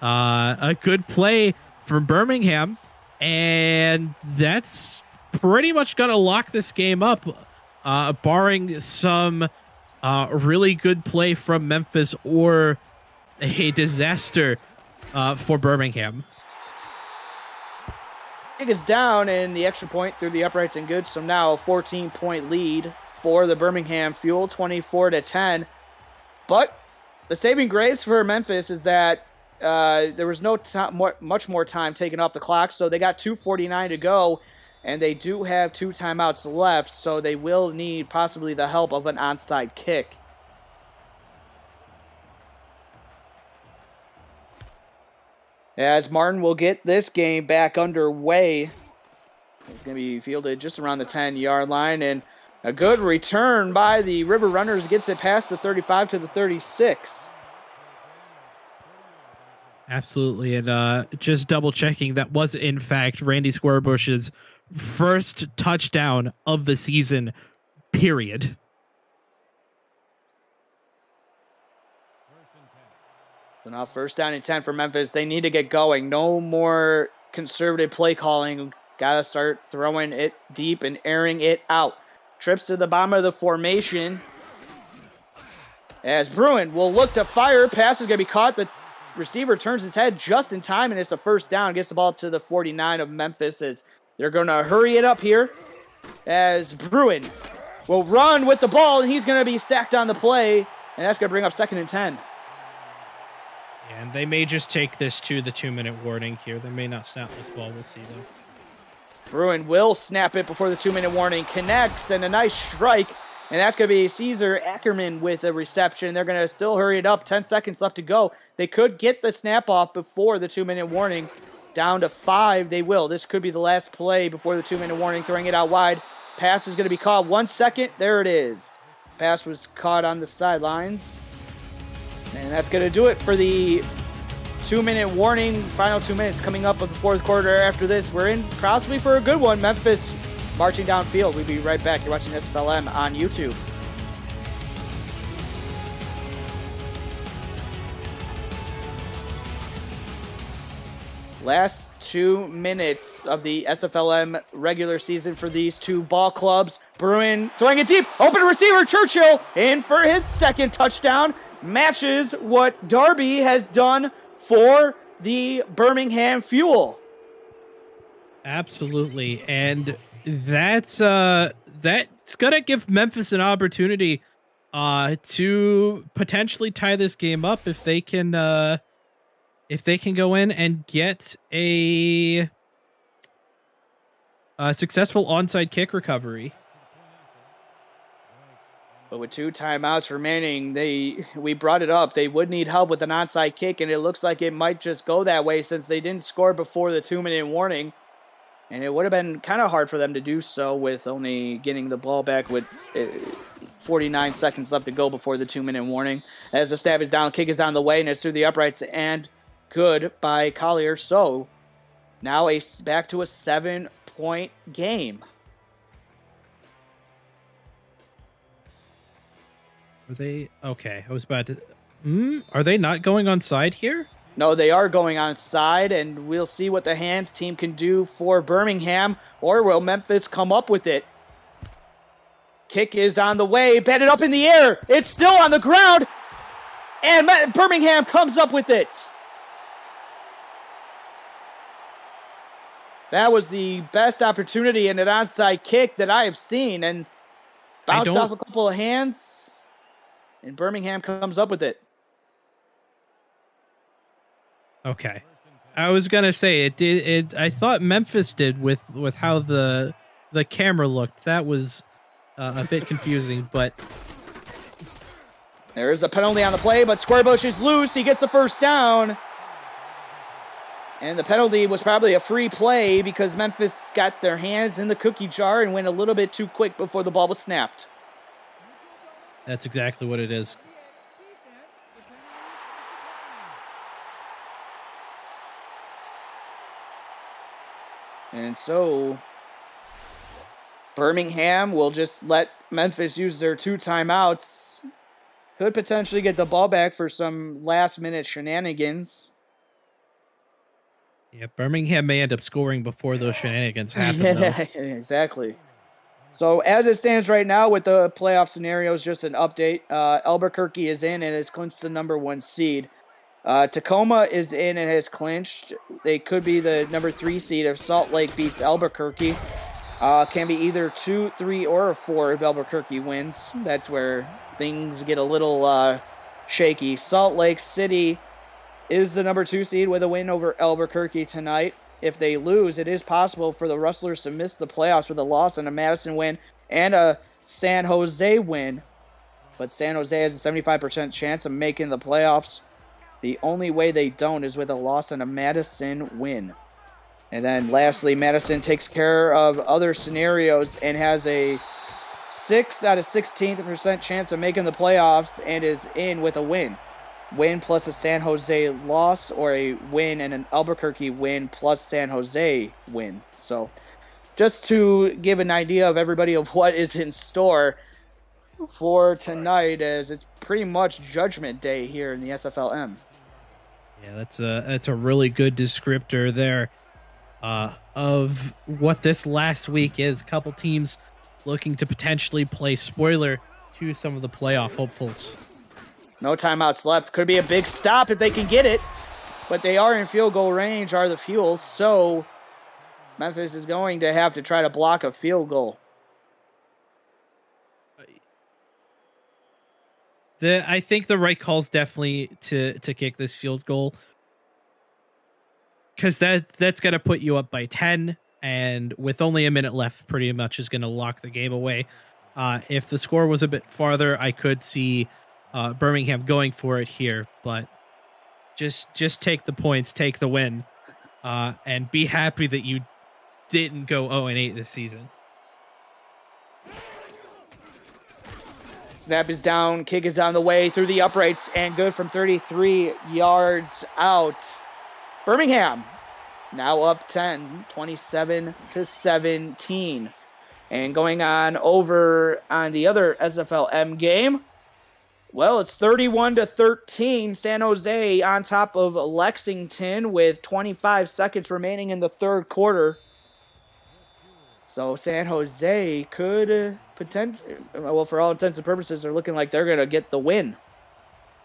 a good play for Birmingham. And that's pretty much going to lock this game up, barring some really good play from Memphis or a disaster for Birmingham. It is down, and the extra point through the uprights and good. So now a 14-point lead for the Birmingham Fuel, 24-10. But the saving grace for Memphis is that there was no much more time taken off the clock, so they got 2:49 to go, and they do have 2 timeouts left, so they will need possibly the help of an onside kick. As Martin will get this game back underway. It's going to be fielded just around the 10-yard line, and a good return by the River Runners gets it past the 35 to the 36. Absolutely, and just double checking, that was in fact Randy Squarebush's first touchdown of the season, period. So now 1st down and 10 for Memphis. They need to get going. No more conservative play calling. Got to start throwing it deep and airing it out. Trips to the bottom of the formation. As Bruin will look to fire. Pass is going to be caught. The receiver turns his head just in time, and it's a 1st down. Gets the ball to the 49 of Memphis as they're going to hurry it up here. As Bruin will run with the ball, and he's going to be sacked on the play, and that's going to bring up 2nd and 10. And they may just take this to the 2-minute warning here. They may not snap this ball. We'll see, though. Bruin will snap it before the 2-minute warning. Connects, and a nice strike. And that's going to be Caesar Ackerman with a reception. They're going to still hurry it up. 10 seconds left to go. They could get the snap off before the 2-minute warning. down to 5. They will. This could be the last play before the 2-minute warning, throwing it out wide. Pass is going to be caught. 1 second. There it is. Pass was caught on the sidelines. And that's going to do it for the 2-minute warning. Final 2 minutes coming up of the fourth quarter. After this, we're in possibly for a good one. Memphis marching downfield. We'll be right back. You're watching SFLm on YouTube. Last 2 minutes of the SFLm regular season for these two ball clubs. Bruin throwing it deep. Open receiver, Churchill in for his second touchdown. Matches what Darby has done for the Birmingham Fuel. Absolutely. And that's going to give Memphis an opportunity to potentially tie this game up if they can go in and get a successful onside kick recovery. But with 2 timeouts remaining, we brought it up. They would need help with an onside kick, and it looks like it might just go that way since they didn't score before the 2-minute warning. And it would have been kind of hard for them to do so with only getting the ball back with 49 seconds left to go before the 2-minute warning. As the stab is down, kick is on the way, and it's through the uprights and good by Collier. So now back to a 7-point game. Are they okay? I was about to. Are they not going on side here? No, they are going on side, and we'll see what the hands team can do for Birmingham, or will Memphis come up with it? Kick is on the way, batted up in the air. It's still on the ground, and Birmingham comes up with it. That was the best opportunity in an onside kick that I have seen, and bounced off a couple of hands, and Birmingham comes up with it. Okay. I was going to say it did. I thought Memphis did with how the camera looked. That was a bit confusing, but there is a penalty on the play, but Squarebush is loose. He gets a first down. And the penalty was probably a free play because Memphis got their hands in the cookie jar and went a little bit too quick before the ball was snapped. That's exactly what it is. And so Birmingham will just let Memphis use their 2 timeouts. Could potentially get the ball back for some last-minute shenanigans. Yeah, Birmingham may end up scoring before those shenanigans happen. Yeah, exactly. So as it stands right now with the playoff scenarios, just an update. Albuquerque is in and has clinched the number 1 seed. Tacoma is in and has clinched. They could be the number 3 seed if Salt Lake beats Albuquerque. Can be either 2, 3, or 4 if Albuquerque wins. That's where things get a little shaky. Salt Lake City is the number 2 seed with a win over Albuquerque tonight. If they lose, it is possible for the Rustlers to miss the playoffs with a loss and a Madison win and a San Jose win. But San Jose has a 75% chance of making the playoffs. The only way they don't is with a loss and a Madison win. And then lastly, Madison takes care of other scenarios and has a 6 out of 16% chance of making the playoffs and is in with a win. Win plus a San Jose loss, or a win and an Albuquerque win plus San Jose win. So just to give an idea of everybody of what is in store for tonight, as it's pretty much Judgment Day here in the SFLm. Yeah, that's a really good descriptor there of what this last week is. A couple teams looking to potentially play spoiler to some of the playoff hopefuls. No timeouts left. Could be a big stop if they can get it, but they are in field goal range, are the Fuels, so Memphis is going to have to try to block a field goal. I think the right call is definitely to kick this field goal, because that's going to put you up by 10, and with only a minute left, pretty much is going to lock the game away. If the score was a bit farther, I could see Birmingham going for it here, but just take the points, take the win. and be happy that you didn't go 0-8 this season. Snap is down, kick is down the way through the uprights, and good from 33 yards out. Birmingham now up 10, 27-17. And going on over on the other SFLm game, well, it's 31-13. San Jose on top of Lexington with 25 seconds remaining in the third quarter. So San Jose could potentially, well, for all intents and purposes, they're looking like they're going to get the win.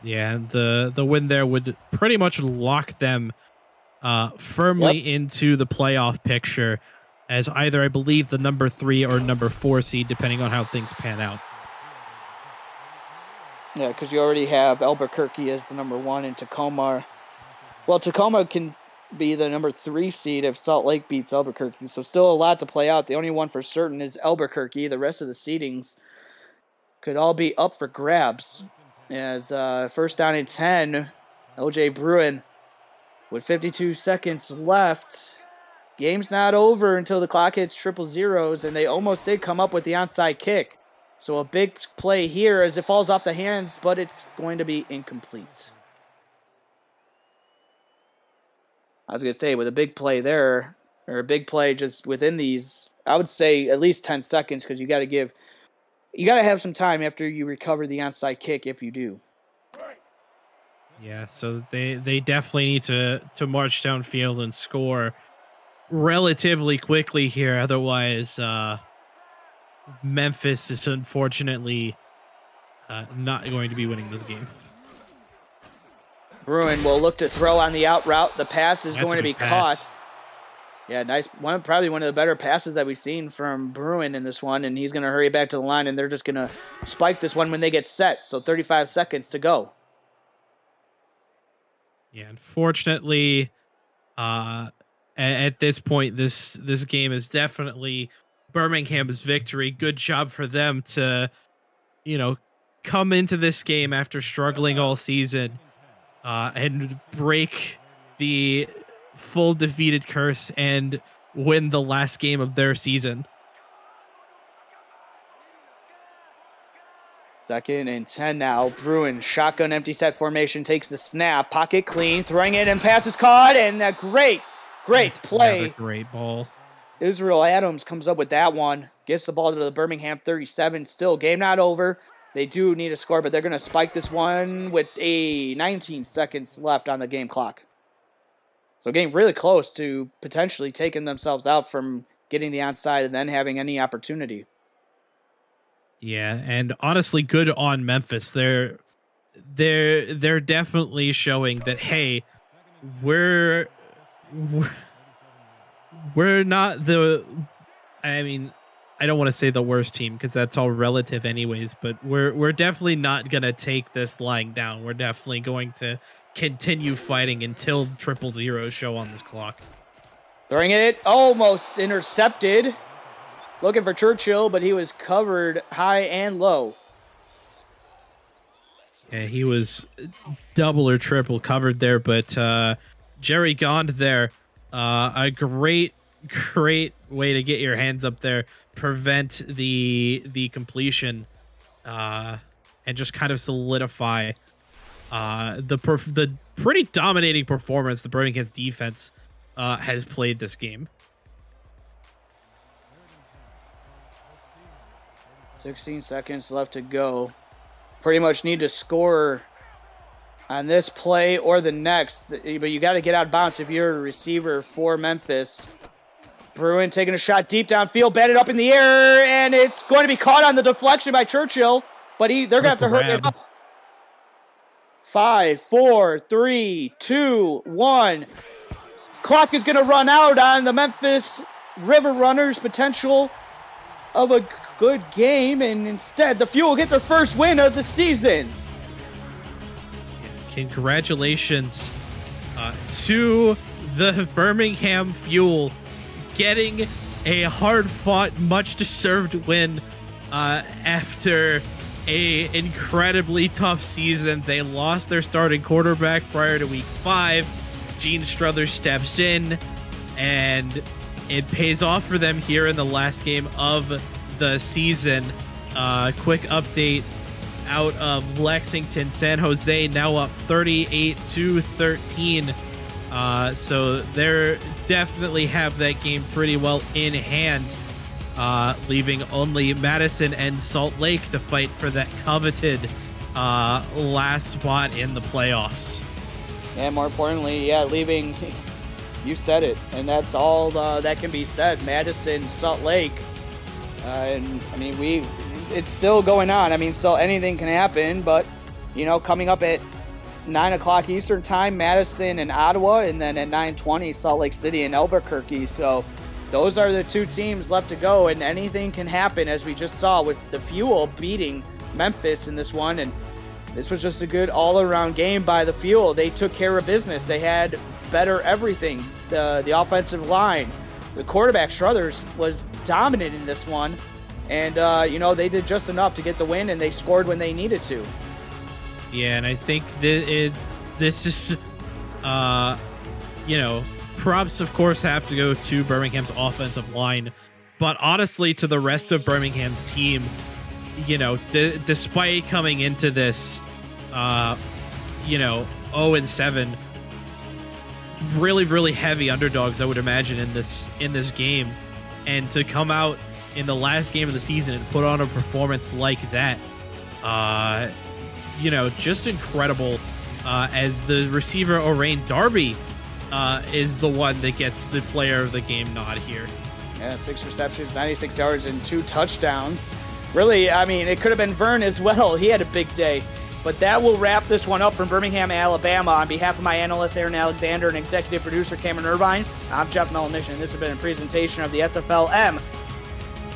Yeah, the win there would pretty much lock them firmly into the playoff picture as either, I believe, the number 3 or number 4 seed, depending on how things pan out. Yeah, because you already have Albuquerque as the number 1 and Tacoma. Well, Tacoma can be the number 3 seed if Salt Lake beats Albuquerque. So still a lot to play out. The only one for certain is Albuquerque. The rest of the seedings could all be up for grabs. As first down and 10, OJ Bruin with 52 seconds left. Game's not over until the clock hits triple zeros, and they almost did come up with the onside kick. So a big play here as it falls off the hands, but it's going to be incomplete. I was going to say, with a big play there, or a big play just within these, I would say at least 10 seconds, because you got to have some time after you recover the onside kick if you do. Yeah, so they definitely need to march downfield and score relatively quickly here. Otherwise, Memphis is unfortunately not going to be winning this game. Bruin will look to throw on the out route. The pass is going to be caught. Yeah, nice. Probably one of the better passes that we've seen from Bruin in this one, and he's going to hurry back to the line, and they're just going to spike this one when they get set. So 35 seconds to go. Yeah, unfortunately, at this point, this game is definitely Birmingham's victory. Good job for them to, come into this game after struggling all season and break the full defeated curse and win the last game of their season. 2nd and 10 now. Bruin, shotgun empty set formation, takes the snap, pocket clean, throwing it, and pass is caught, and a great play. Another great ball. Israel Adams comes up with that one, gets the ball to the Birmingham 37. Still, game not over. They do need a score, but they're going to spike this one with 19 seconds left on the game clock. So getting really close to potentially taking themselves out from getting the onside and then having any opportunity. Yeah, and honestly, good on Memphis. They're definitely showing that, hey, we're not the. I mean, I don't want to say the worst team because that's all relative, anyways. But we're definitely not gonna take this lying down. We're definitely going to continue fighting until 000 show on this clock. Throwing it, almost intercepted. Looking for Churchill, but he was covered high and low. Yeah, he was double or triple covered there, but Jerry Gond there, a great way to get your hands up there, prevent the completion, and just kind of solidify the pretty dominating performance the Birmingham's defense has played this game. 16 seconds left to go. Pretty much need to score on this play or the next, but you got to get out of bounds if you're a receiver for Memphis. Bruin taking a shot deep downfield, batted up in the air, and it's going to be caught on the deflection by Churchill, but they're going to have to hurry it up. 5, 4, 3, 2, 1. Clock is going to run out on the Memphis River Runners' potential of a good game, and instead the Fuel get their first win of the season. Congratulations to the Birmingham Fuel getting a hard-fought, much-deserved win after a incredibly tough season. They lost their starting quarterback prior to week 5. Gene Struthers steps in, and it pays off for them here in the last game of the season. Quick update out of Lexington. San Jose now up 38-13. So they're definitely have that game pretty well in hand, leaving only Madison and Salt Lake to fight for that coveted last spot in the playoffs. And more importantly, yeah, leaving, you said it, and that's all that can be said. Madison, Salt Lake, and I mean, it's still going on. I mean, still anything can happen, but, you know, coming up at 9 o'clock Eastern time, Madison and Ottawa, and then at 9:20, Salt Lake City and Albuquerque. So those are the two teams left to go, and anything can happen, as we just saw with the Fuel beating Memphis in this one. And this was just a good all-around game by the Fuel. They took care of business. They had better everything. The offensive line, the quarterback Struthers was dominant in this one, and you know, they did just enough to get the win, and they scored when they needed to. Yeah, and I think this is, you know, props of course have to go to Birmingham's offensive line, but honestly to the rest of Birmingham's team. You know, despite coming into this, you know, 0-7, really heavy underdogs, I would imagine, in this game, and to come out in the last game of the season and put on a performance like that, you know, just incredible. As the receiver Orain Darby is the one that gets the player of the game nod here. Yeah, 6 receptions, 96 yards, and 2 touchdowns. Really, I mean, it could have been Vern as well. He had a big day. But that will wrap this one up from Birmingham, Alabama. On behalf of my analyst, Aaron Alexander, and executive producer, Cameron Irvine, I'm Jeff Melanition. This has been a presentation of the SFLm,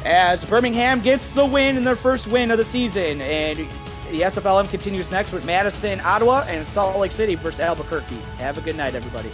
as Birmingham gets the win in their first win of the season. And the SFLm continues next with Madison, Ottawa, and Salt Lake City versus Albuquerque. Have a good night, everybody.